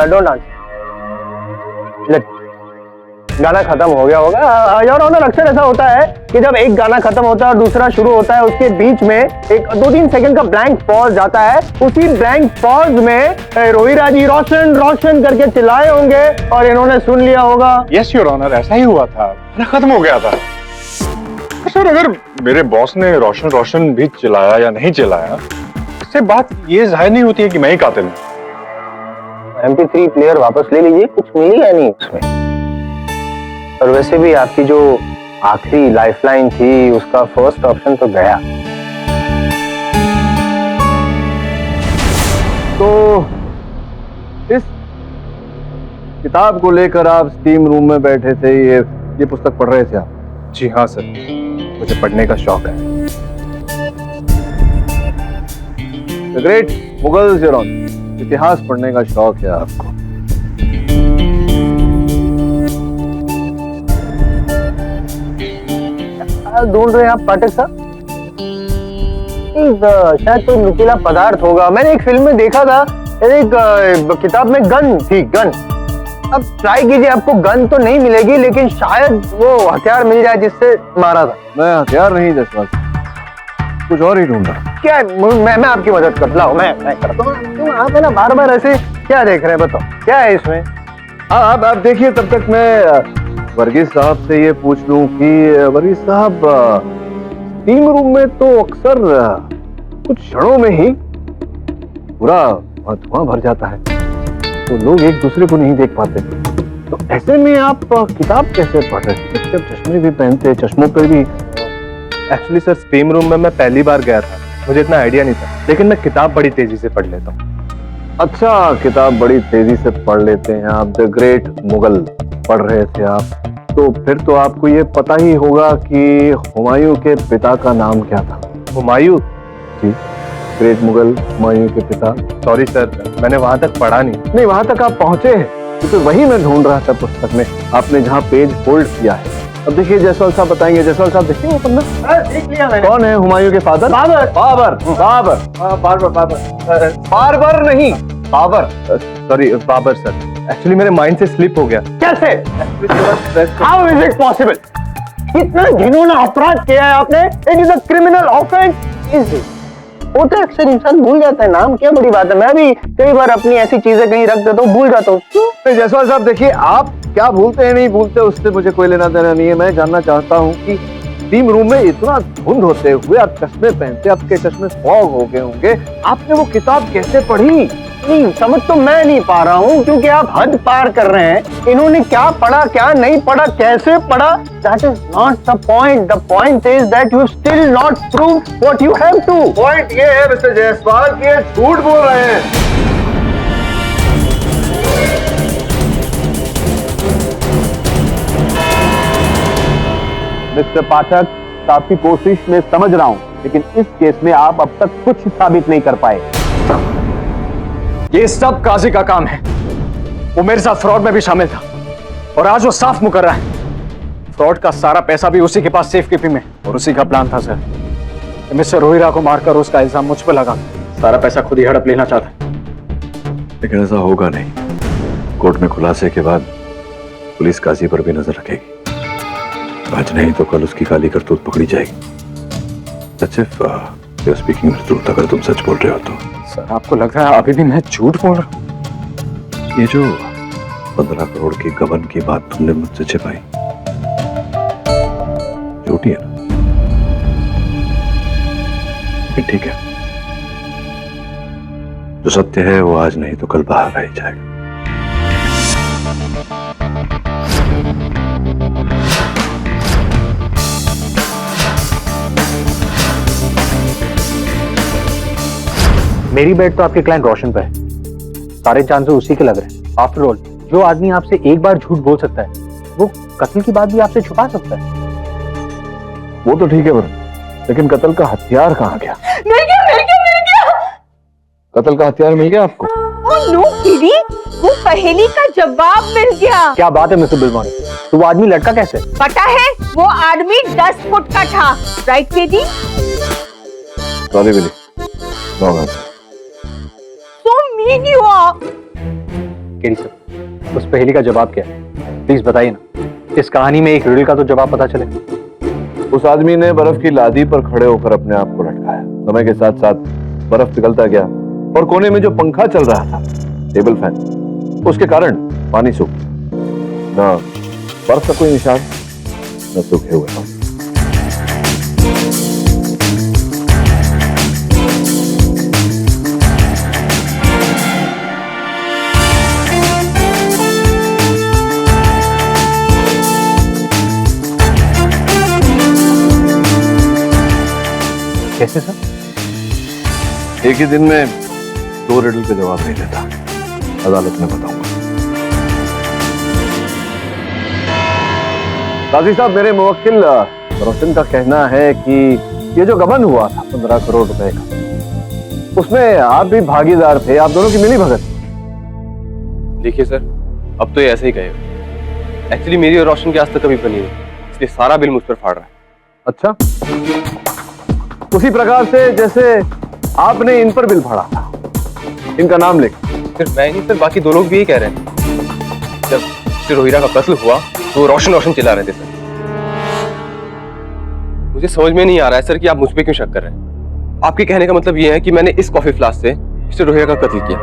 डोंट आंसर, गाना खत्म हो गया होगा योर ऑनर। अक्सर ऐसा होता है कि जब एक गाना खत्म होता है और दूसरा शुरू होता है, उसके बीच में एक 2-3 सेकंड का ब्लैंक पॉज जाता है। उसी ब्लैंक पॉज में रोहिरा जी रोशन रोशन करके चिल्लाए होंगे और इन्होंने सुन लिया होगा। यस योर ऑनर, ऐसा ही हुआ था, खत्म हो गया था। सर, अगर मेरे बॉस ने रोशन रोशन भी चिल्लाया या नहीं चिल्लाया, इससे बात ये जाहिर नहीं होती है कि मैं ही कातिल हूं। MP3 प्लेयर वापस ले लीजिए, कुछ मिली या नहीं उसमें। और वैसे भी आपकी जो आखिरी लाइफलाइन थी उसका फर्स्ट ऑप्शन तो गया। तो इस किताब को लेकर आप स्टीम रूम में बैठे थे, ये पुस्तक पढ़ रहे थे आप? जी हाँ सर, मुझे पढ़ने का शौक है। The great Mughals your honour, इतिहास पढ़ने का शौक है आपको। ढूंढ रहे हैं आप पाठक साहब? शायद कोई नुकीला पदार्थ होगा। मैंने एक फिल्म में देखा था, एक किताब में गन थी, गन। अब ट्राई कीजिए, आपको गन तो नहीं मिलेगी लेकिन शायद वो हथियार मिल जाए जिससे मारा था। मैं हथियार नहीं जसवाल, कुछ और ही ढूंढ रहा। क्या मैं आपकी मदद कर लाओ, मैं करता हूँ। क्यों आप है ना बार बार ऐसे क्या देख रहे हैं, बताओ क्या है इसमें? आप देखिए, तब तक मैं वर्गीस साहब से ये पूछ लूं कि वर्गीस साहब, स्टीम रूम में तो अक्सर कुछ क्षणों में ही पूरा धुआं भर जाता है, तो लोग एक दूसरे को नहीं देख पाते। तो ऐसे में आप किताब कैसे पढ़ रहे हैं? जब चश्मे भी पहनते, चश्मों पर भी। एक्चुअली सर, स्टीम रूम में मैं पहली बार गया था, मुझे इतना आइडिया नहीं था, लेकिन मैं किताब बड़ी तेजी से पढ़ लेता हूँ। अच्छा, किताब बड़ी तेजी से पढ़ लेते हैं आप। द ग्रेट मुगल पढ़ रहे थे आप, तो फिर तो आपको ये पता ही होगा कि हुमायूं के पिता का नाम क्या था? हुमायूं? जी, ग्रेट मुगल हुमायूं के पिता। सॉरी सर, मैंने वहां तक पढ़ा नहीं। वहां तक आप पहुंचे हैं, क्योंकि वही मैं ढूंढ रहा था पुस्तक में, आपने जहाँ पेज फोल्ड किया है। अब देखिए, जायसवाल साहब बताएंगे। जायसवाल साहब देखिए वो पन्ना। देख लिया मैंने। कौन है हुमायूं के फादर? बाबर। बाबर बाबर बाबर नहीं, Babur. Sorry Babur sir, actually मेरे माइंड से स्लिप हो गया। कैसे? How is it possible? कितना घिनौना अपराध किया है आपने। It is a criminal offence. Is it? होता है, अक्सर इंसान भूल जाता है नाम, क्या बड़ी बात है। मैं भी कई बार अपनी ऐसी चीजें कहीं रख देता हूँ, भूल जाता हूँ। जायसवाल साहब देखिए, आप क्या भूलते हैं नहीं भूलते, उससे मुझे कोई लेना देना नहीं है। मैं जानना चाहता हूँ कि स्टीम रूम में इतना धुंध होते हुए आप चश्मे पहनते, आपके चश्मे फॉग हो गए होंगे, आपने वो किताब कैसे पढ़ी? नहीं समझ तो मैं नहीं पा रहा हूँ, क्योंकि आप हद पार कर रहे हैं। इन्होंने क्या पढ़ा, क्या नहीं पढ़ा, कैसे पढ़ा, that is not the point. The point is that you still not prove what you have to. Point ये है मिस्टर जायसवाल कि ये झूठ बोल रहे हैं। मिस्टर पाठक, आपकी कोशिश मैं समझ रहा हूं, लेकिन इस केस में आप अब तक कुछ साबित नहीं कर पाए। ये सब काजी का काम है। वो मेरे साथ फ्रॉड में भी शामिल था और आज वो साफ मुकर रहा है। फ्रॉड का सारा पैसा भी उसी के पास सेफ कीपिंग में, और उसी का प्लान था सर। मिस्टर रोहिरा को मारकर उसका इल्जाम मुझ पर लगा, सारा पैसा खुद ही हड़प लेना चाहता है। लेकिन ऐसा होगा नहीं। कोर्ट में खुलासे के बाद पुलिस काजी पर भी नजर रखेगी। आज नहीं तो कल उसकी काली करतूत पकड़ी जाएगी। स्पीकिंग ट्रूथ, अगर तुम सच बोल रहे हो तो। सर आपको लग रहा है अभी भी मैं झूठ बोल रहा हूँ? ये जो 15 करोड़ की गबन की बात तुमने मुझसे छिपाई, झूठी है ना? ठीक है, जो सत्य है वो आज नहीं तो कल बाहर आ ही जाएगा। मेरी बेट तो आपके क्लाइंट रोशन पे है, सारे चांसेस उसी के लग रहे हैं। आफ्टर ऑल, जो आदमी आपसे एक बार झूठ बोल सकता है, वो कत्ल की बात भी आपसे छुपा सकता है। वो तो ठीक है, लेकिन कत्ल का हथियार कहाँ गया? मिल गया, मिल गया, मिल गया। कत्ल का हथियार मिल गया आपको? ओह नो किडी, वो पहेली का जवाब मिल गया। क्या बात है मिस्टर बिलमोनी, तो वो आदमी लड़का कैसे? पता है, वो आदमी 10 फुट का था, right KD? Sorry Billy, wrong answer. So mean you are. KD sir, उस पहेली का जवाब क्या है? प्लीज बताइए ना। इस कहानी में एक रिडल का तो जवाब पता चले। उस आदमी ने बर्फ की लादी पर खड़े होकर अपने आप को लटकाया। समय के साथ साथ बर्फ पिघलता गया और कोने में जो पंखा चल रहा था, टेबल फैन, उसके कारण पानी सूख गया। न बर्फ का कोई निशान, न सूखे हुए पानी। कैसे सर? एक ही दिन में 2 रिडल के जवाब नहीं देता, अदालत में बताऊंगा। काजी साहब, मेरे मुवक्किल रोशन का कहना है कि ये जो गबन हुआ था 15 करोड़ रुपए का, उसमें आप भी भागीदार थे, आप दोनों की मिली भगत। देखिए सर, अब तो ये ऐसे ही कहेगा। एक्चुअली मेरी और रोशन की आज तक कभी बनी नहीं, इसलिए सारा बिल मुझ पर फाड़ रहा है। अच्छा, उसी प्रकार से जैसे आपने इन पर बिल फाड़ा था, इनका नाम लिख। सिर्फ मैं नहीं सर, बाकी 2 लोग भी यही कह रहे हैं। जब मिस्टर रोहिरा का कत्ल हुआ तो रोशन रोशन चिल्ला रहे थे सर। मुझे समझ में नहीं आ रहा है सर कि आप मुझ पे क्यों शक कर रहे हैं। आपके कहने का मतलब ये है कि मैंने इस कॉफी फ्लास्क से मिस्टर रोहिरा का कत्ल किया?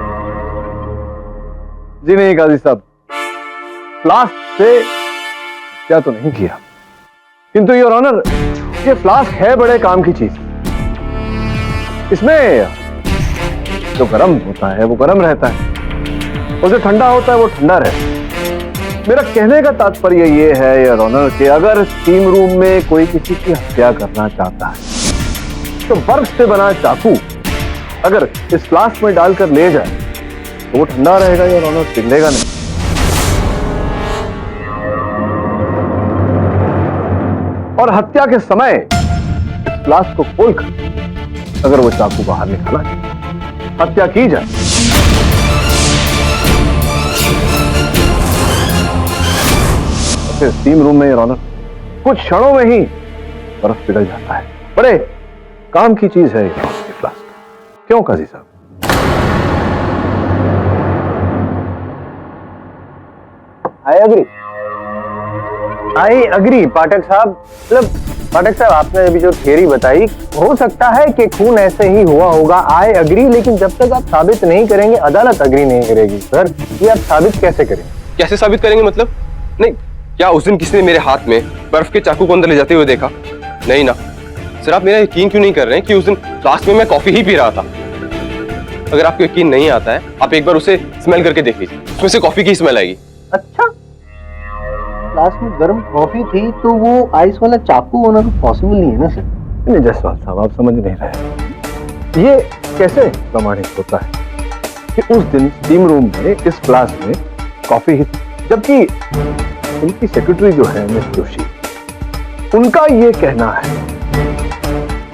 जी नहीं काजी साहब, फ्लास्क से क्या तो नहीं किया, किंतु योर ऑनर, ये फ्लास्क है बड़े काम की चीज। इसमें जो गर्म होता है वो गर्म रहता है, और जो ठंडा होता है वो ठंडा रहता है। मेरा कहने का तात्पर्य ये है योर ऑनर कि अगर स्टीम रूम में कोई किसी की हत्या करना चाहता है तो बर्फ से बना चाकू अगर इस फ्लास्क में डालकर ले जाए तो वो ठंडा रहेगा योर ऑनर, पिघलेगा नहीं। और हत्या के समय इस फ्लास्क को खोलकर अगर वो चाकू बाहर निकाला हत्या की जाए तो फिर स्टीम रूम में योर ऑनर कुछ क्षणों में ही बर्फ पिघल जाता है। बड़े काम की चीज है ये फ्लास्क। क्यों काजी साहब? आई अग्री पाठक साहब। मतलब पाठक साहब, आपने अभी जो थियरी बताई, हो सकता है कि खून ऐसे ही हुआ होगा, आई अग्री, लेकिन जब तक आप साबित नहीं करेंगे अदालत अग्री नहीं करेगी। सर, ये आप साबित कैसे करेंगे? कैसे साबित करेंगे मतलब? नहीं, क्या उस दिन किसी ने मेरे हाथ में बर्फ के चाकू को अंदर ले जाते हुए देखा? नहीं ना। सर, आप मेरा यकीन क्यों नहीं कर रहे हैं कि उस दिन फ्लास्क में मैं कॉफी ही पी रहा था? अगर आपको यकीन नहीं आता है, आप एक बार उसे स्मेल करके देख लीजिए, उसमें से कॉफी की स्मेल आएगी। अच्छा, फ्लास्क में गर्म कॉफी थी तो वो आइस वाला चाकू होना तो पॉसिबल नहीं है ना सर? नहीं जायसवाल साहब, आप समझ नहीं रहे। ये कैसे प्रमाणित होता है कि उस दिन स्टीम रूम में इस फ्लास्क में कॉफी ही, जबकि उनकी सेक्रेटरी जो है मिस जोशी, उनका ये कहना है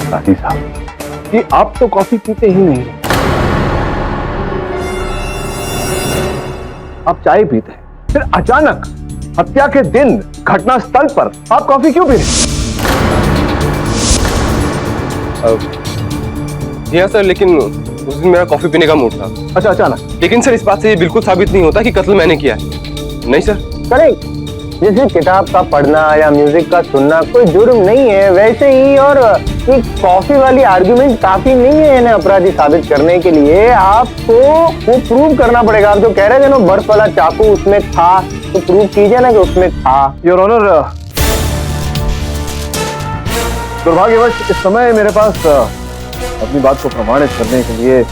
काजी साहब कि आप तो कॉफी पीते ही नहीं, आप चाय पीते हैं। फिर अचानक हत्या के दिन घटना स्थल पर आप कॉफी क्यों पी रहे? जी हाँ सर, लेकिन उस दिन मेरा कॉफी पीने का मूड था। अच्छा, अचानक? लेकिन सर, इस बात से ये बिल्कुल साबित नहीं होता कि कत्ल मैंने किया है। नहीं सर। करेक्ट। जैसे किताब का पढ़ना या म्यूजिक का सुनना कोई जुर्म नहीं है, वैसे ही और एक कॉफी वाली आर्गुमेंट काफी नहीं है ना अपराधी साबित करने के लिए। आपको वो प्रूव करना पड़ेगा। आप जो कह रहे थे ना बर्फ वाला चाकू उसमें था, तो प्रूव कीजिए ना कि उसमें था। योर ऑनर, दुर्भाग्यवश इस समय मेरे पास अपनी बात को प्रमाणित करने के लिए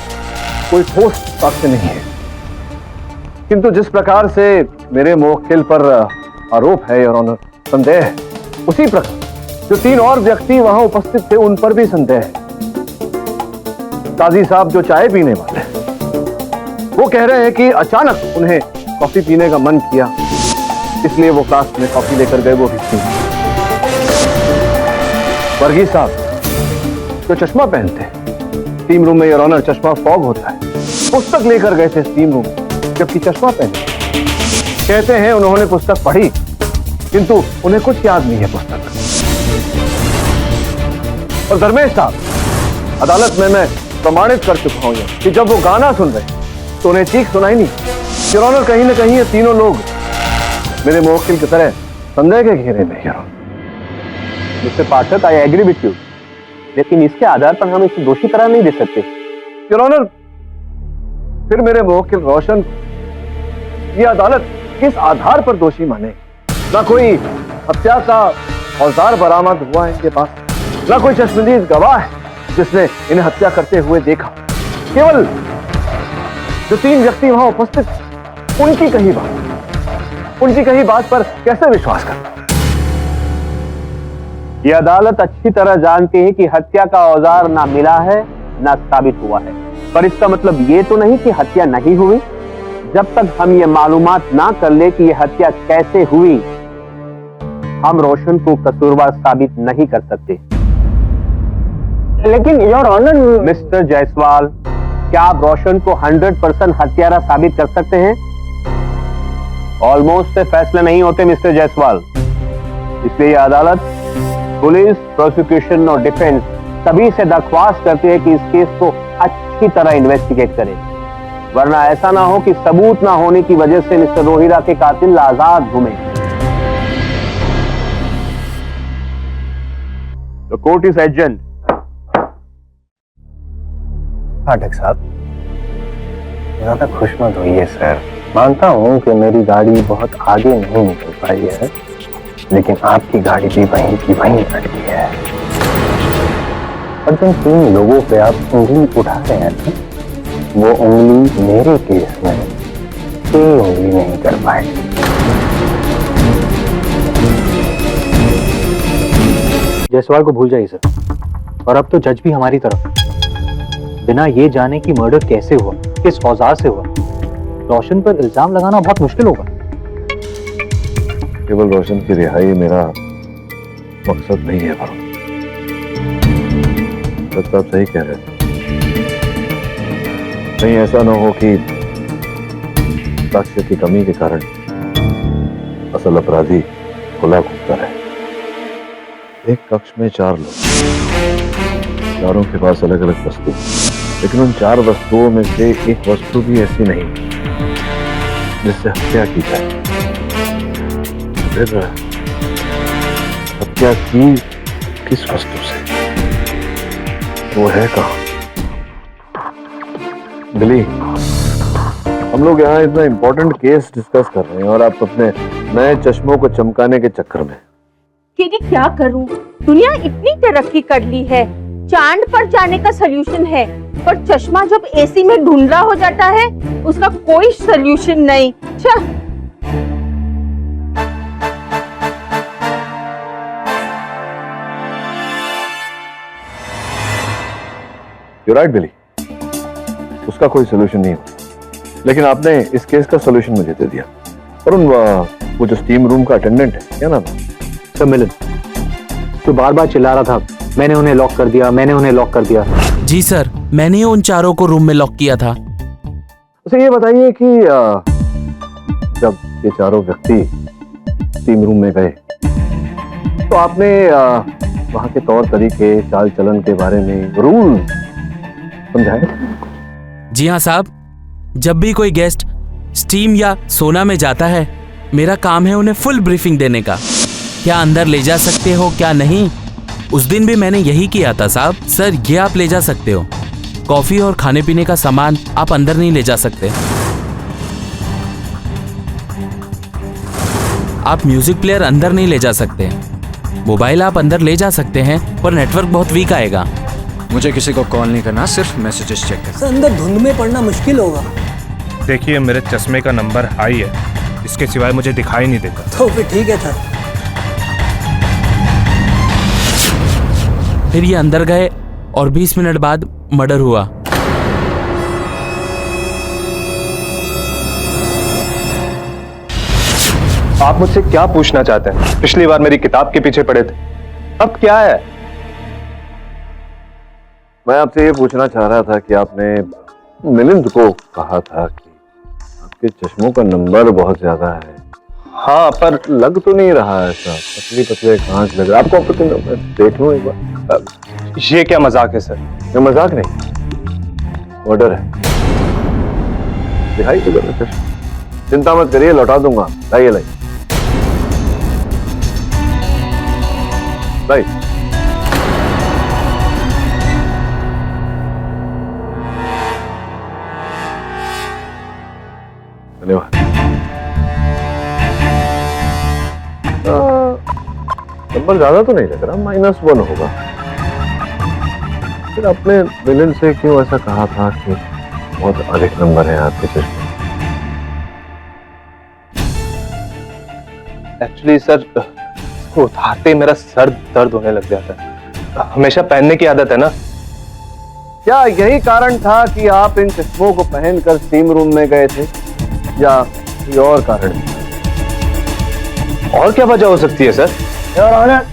कोई ठोस साक्ष्य नहीं है, किंतु जिस प्रकार से मेरे मुवक्किल पर आरोप है योर ऑनर, संदेह है, उसी प्रकार जो 3 और व्यक्ति वहां उपस्थित थे उन पर भी संदेह है। काजी साहब जो चाय पीने वाले, वो कह रहे हैं कि अचानक उन्हें कॉफी पीने का मन किया, इसलिए वो फ्लास्क में कॉफी लेकर गए, वो भी पी। वर्गीस साहब जो चश्मा पहनते हैं स्टीम रूम में योर ऑनर, चश्मा फॉग होता है, पुस्तक लेकर गए थे स्टीम रूम जबकि चश्मा पहने। कहते हैं उन्होंने पुस्तक पढ़ी किंतु उन्हें कुछ याद नहीं है पुस्तक। और धर्मेश साहब, अदालत में मैं प्रमाणित कर चुका हूं कि जब वो गाना सुन रहे तो उन्हें चीख सुनाई नहीं। योर ऑनर, कहीं ना कहीं ये तीनों लोग मेरे मुवक्किल की तरह संदेह के घेरे में। Mister Pathak, I agree with you, लेकिन इसके आधार पर हम इसे दोषी करार नहीं दे सकते। योर ऑनर, फिर मेरे मुवक्किल रोशन ये अदालत किस आधार पर दोषी माने? ना कोई हत्या का औजार बरामद हुआ है इनके पास, ना कोई चश्मदीद गवाह है जिसने इन्हें हत्या करते हुए देखा। केवल जो 3 व्यक्ति वहां उपस्थित उनकी कही बात पर कैसे विश्वास करना? ये अदालत अच्छी तरह जानती है कि हत्या का औजार ना मिला है ना साबित हुआ है, पर इसका मतलब ये तो नहीं कि हत्या नहीं हुई। जब तक हम ये मालूमात ना कर ले कि ये हत्या कैसे हुई, हम रोशन को कसूरवार साबित नहीं कर सकते। लेकिन योर ऑनर मिस्टर जायसवाल, क्या आप रोशन को 100% हत्यारा साबित कर सकते हैं? ऑलमोस्ट से फैसले नहीं होते मिस्टर जायसवाल, इसलिए यह अदालत पुलिस, प्रोसिक्यूशन और डिफेंस सभी से दरख्वास्त करती है कि इस केस को अच्छी तरह इन्वेस्टिगेट करें, वरना ऐसा ना हो कि सबूत ना होने की वजह से मिस्टर रोहिरा के कातिल आजाद घूमे। The court is adjourned. पाठक साहब, ज्यादा खुश मत होइए सर। मानता हूं कि मेरी गाड़ी बहुत आगे नहीं निकल पाई है, लेकिन आपकी गाड़ी भी वहीं की वहीं अटकी है। और जिन 3 लोगों पे आप उंगली उठा रहे हैं ना, वो उंगली मेरे केस में कोई उंगली नहीं कर पाएगी। जायसवाल को भूल जाइए सर। और अब तो जज भी हमारी तरफ, बिना ये जाने कि मर्डर कैसे हुआ, किस औजार से हुआ, रोशन पर इल्जाम लगाना बहुत मुश्किल होगा। केवल रोशन की रिहाई मेरा मकसद नहीं है भाव। साहब सही कह रहे थे, कहीं ऐसा ना हो कि साक्ष्य की कमी के कारण असल अपराधी खुला घूमता रहे। एक कक्ष में 4 लोग, चारों के पास अलग अलग वस्तु, लेकिन उन 4 वस्तुओं में से एक वस्तु भी ऐसी नहीं जिससे हत्या की जाए। फिर हत्या की किस वस्तु से, वो है कहां? बिली, हम लोग यहाँ इतना इंपॉर्टेंट केस डिस्कस कर रहे हैं और आप अपने नए चश्मों को चमकाने के चक्कर में। दीदी क्या करूं, दुनिया इतनी तरक्की कर ली है, चांद पर जाने का सलूशन है, पर चश्मा जब एसी में धुंधला हो जाता है उसका कोई सलूशन नहीं। You're right, बिली, उसका कोई सोल्यूशन नहीं होता, लेकिन आपने इस केस का सोल्यूशन मुझे दे दिया। और वो जो स्टीम रूम का अटेंडेंट है, क्या नाम है? सब मिलन, तो बार बार चिल्ला रहा था, मैंने उन्हें लॉक कर दिया, मैंने उन्हें लॉक कर दिया। जी सर, मैंने ही उन 4 को रूम में लॉक किया था। अच्छा ये बताइए कि जब ये 4 व्यक्ति स्टीम रूम में गए तो आपने वहां के तौर तरीके, चाल चलन के बारे में रूल समझाए? जी हाँ साहब, जब भी कोई गेस्ट स्टीम या सोना में जाता है, मेरा काम है उन्हें फुल ब्रीफिंग देने का। क्या अंदर ले जा सकते हो, क्या नहीं। उस दिन भी मैंने यही किया था साहब। सर, ये आप ले जा सकते हो, कॉफी और खाने पीने का सामान आप अंदर नहीं ले जा सकते। आप म्यूजिक प्लेयर अंदर नहीं ले जा सकते। मोबाइल आप अंदर ले जा सकते हैं, पर नेटवर्क बहुत वीक आएगा। मुझे किसी को कॉल नहीं करना, सिर्फ मैसेजेस चेक करना। अंदर धुंध में पढ़ना मुश्किल होगा। देखिए, मेरे चश्मे का नंबर हाई है, इसके सिवाय मुझे दिखाई नहीं देता। तो फिर ठीक है था। फिर ये अंदर गए और 20 मिनट बाद मर्डर हुआ। आप मुझसे क्या पूछना चाहते हैं? पिछली बार मेरी किताब के पीछे पड़े थे, अब क्या है? मैं आपसे ये पूछना चाह रहा था कि आपने मिलिंद को कहा था कि आपके चश्मों का नंबर बहुत ज्यादा है। हाँ, पर लग तो नहीं रहा ऐसा, पतली पतले कांच लग रहा। आपको देख लो एक बार। ये क्या मजाक है सर? ये मजाक नहीं, ऑर्डर है। दिखाई तो दो चश्मा। चिंता मत करिए, लौटा दूंगा। लाइए लाइए लाइए। धन्यवाद। नंबर ज्यादा तो नहीं लग रहा, -1 होगा। फिर आपने मिलिंद से क्यों ऐसा कहा था कि बहुत अधिक नंबर है आपके चश्मे? एक्चुअली सर, इसको उतारते ही मेरा सर दर्द होने लग जाता है। हमेशा पहनने की आदत है ना। क्या यही कारण था कि आप इन चश्मों को पहनकर स्टीम रूम में गए थे या कोई और कारण? और क्या वजह हो सकती है सर? योर ऑनर,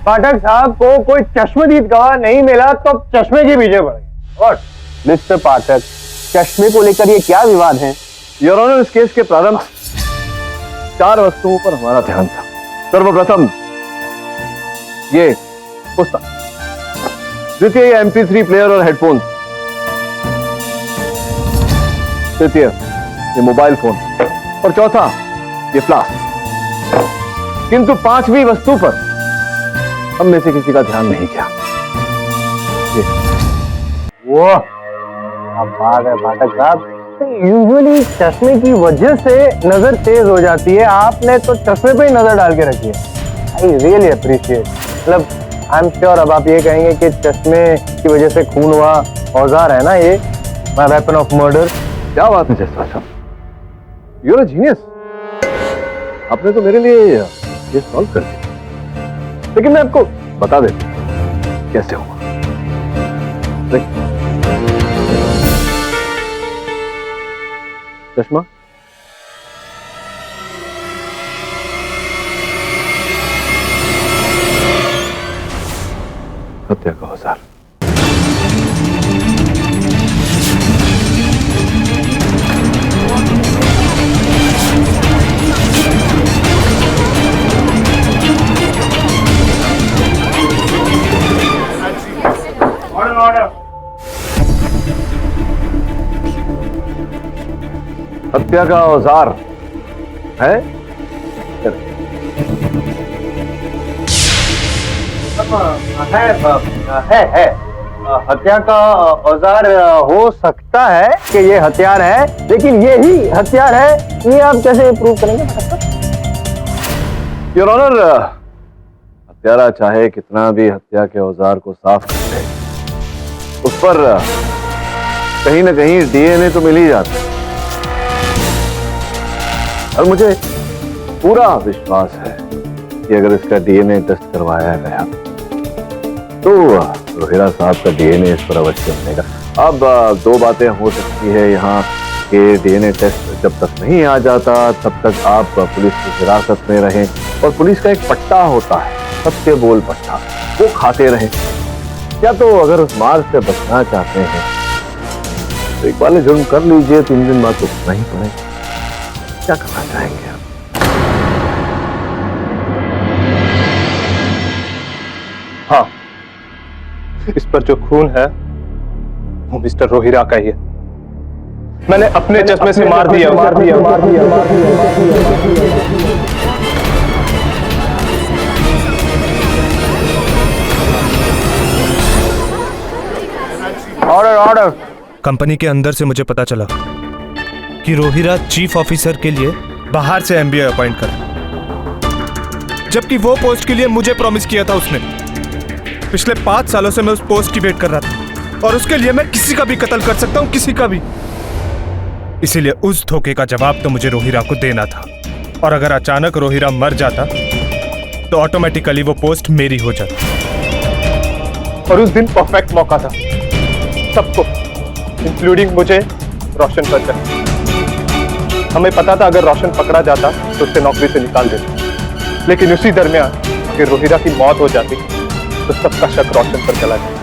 पाठक साहब को कोई चश्मदीद गवाह नहीं मिला तो चश्मे के पीछे पड़ गए। और मिस्टर पाठक, चश्मे को लेकर ये क्या विवाद है? योर ऑनर, इस केस के प्रारंभ 4 वस्तुओं पर हमारा ध्यान था। सर्वप्रथम ये पुस्तक, द्वितीय MP3 प्लेयर और हेडफोन, तृतीय ये मोबाइल फोन और चौथा ये फ्लास्क। किंतु 5वीं वस्तु पर हम में से किसी का ध्यान नहीं गया। वो अब बात है पाठक साहब, यूजुअली चश्मे की वजह से नजर तेज हो जाती है, आपने तो चश्मे पे ही नजर डाल के रखी है। I really appreciate. मतलब आई एम श्योर अब आप ये कहेंगे कि चश्मे की वजह से खून हुआ औजार है ना ये, माय वेपन ऑफ मर्डर। क्या बात है जसवाल साहब, यू आर अ जीनियस। आपने तो मेरे लिए ये सॉल्व कर दिया, लेकिन मैं आपको बता देता हूं कैसे हुआ। चश्मा हत्या का औजार। हत्या का औजार है? है। हत्या का औजार हो सकता है कि ये हथियार है, लेकिन ये ही हथियार है, ये आप कैसे प्रूव करेंगे? योर ऑनर, हत्यारा चाहे कितना भी हत्या के औजार को साफ कर ले, उस पर कहीं ना कहीं DNA तो मिल ही जाता है। और मुझे पूरा विश्वास है कि अगर इसका DNA टेस्ट करवाया गया तो रोहिरा साहब का DNA इस पर अवश्य मिलेगा। अब 2 बातें हो सकती है यहाँ कि DNA टेस्ट जब तक नहीं आ जाता तब तक आप पुलिस की हिरासत में रहें, और पुलिस का एक पट्टा होता है, सत्य बोल पट्टा, वो खाते रहें। या तो अगर उस मार से बचना चाहते हैं तो एक बार जुर्म कर लीजिए, 3 दिन बाद तो नहीं पड़े। क्या करना चाहेंगे आप? हाँ, इस पर जो खून है वो मिस्टर रोहिरा का ही है। मैंने अपने चश्मे से मार दिया। Order order. कंपनी के अंदर से मुझे पता चला कि रोहिरा चीफ ऑफिसर के लिए बाहर से MBA अपॉइंट कर, जबकि वो पोस्ट के लिए मुझे प्रॉमिस किया था उसने। पिछले 5 सालों से मैं उस पोस्ट की वेट कर रहा था, और उसके लिए मैं किसी का भी कत्ल कर सकता हूं, किसी का भी। इसीलिए उस धोखे का जवाब तो मुझे रोहिरा को देना था, और अगर अचानक रोहिरा मर जाता तो ऑटोमेटिकली वो पोस्ट मेरी हो जाती। और उस दिन परफेक्ट मौका था सबको, इंक्लूडिंग मुझे, रोशन पर जाए। हमें पता था अगर रोशन पकड़ा जाता तो उसे नौकरी से निकाल देते, लेकिन उसी दरमियान अगर रोहिरा की मौत हो जाती तो सबका शक रोशन पर चला जाता।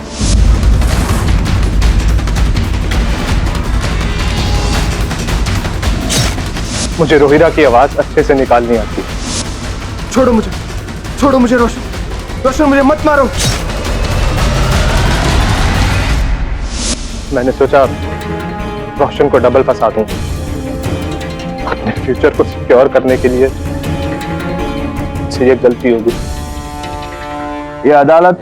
मुझे रोहिरा की आवाज अच्छे से निकालनी आती। छोड़ो मुझे रोशन, मुझे मत मारो। मैंने सोचा रोशन को डबल फंसा दूं, अपने फ्यूचर को सिक्योर करने के लिए। ये गलती होगी। ये अदालत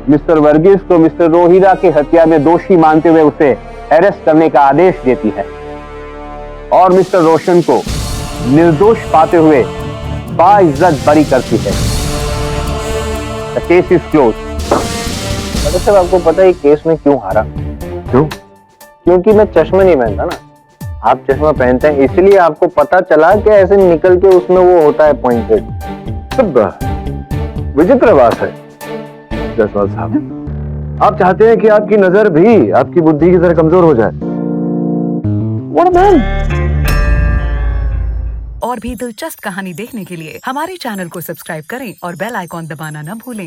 मिस्टर वर्गीस को मिस्टर रोहिरा की हत्या में दोषी मानते हुए उसे अरेस्ट करने का आदेश देती है, और मिस्टर रोशन को निर्दोष पाते हुए बाइज्जत बरी करती है। The case is close. साहब, आपको पता है केस में क्यों हारा? क्यों? क्योंकि मैं चश्मा नहीं पहनता ना, आप चश्मा पहनते हैं, इसलिए आपको पता चला कि ऐसे निकल के उसमें वो होता है पॉइंटेड। सब विचित्र बात है जायसवाल साहब। आप चाहते हैं कि आपकी नजर भी आपकी बुद्धि की तरह कमजोर हो जाए। What a man! और भी दिलचस्प कहानी देखने के लिए हमारे चैनल को सब्सक्राइब करें और बेल आइकॉन दबाना न भूलें।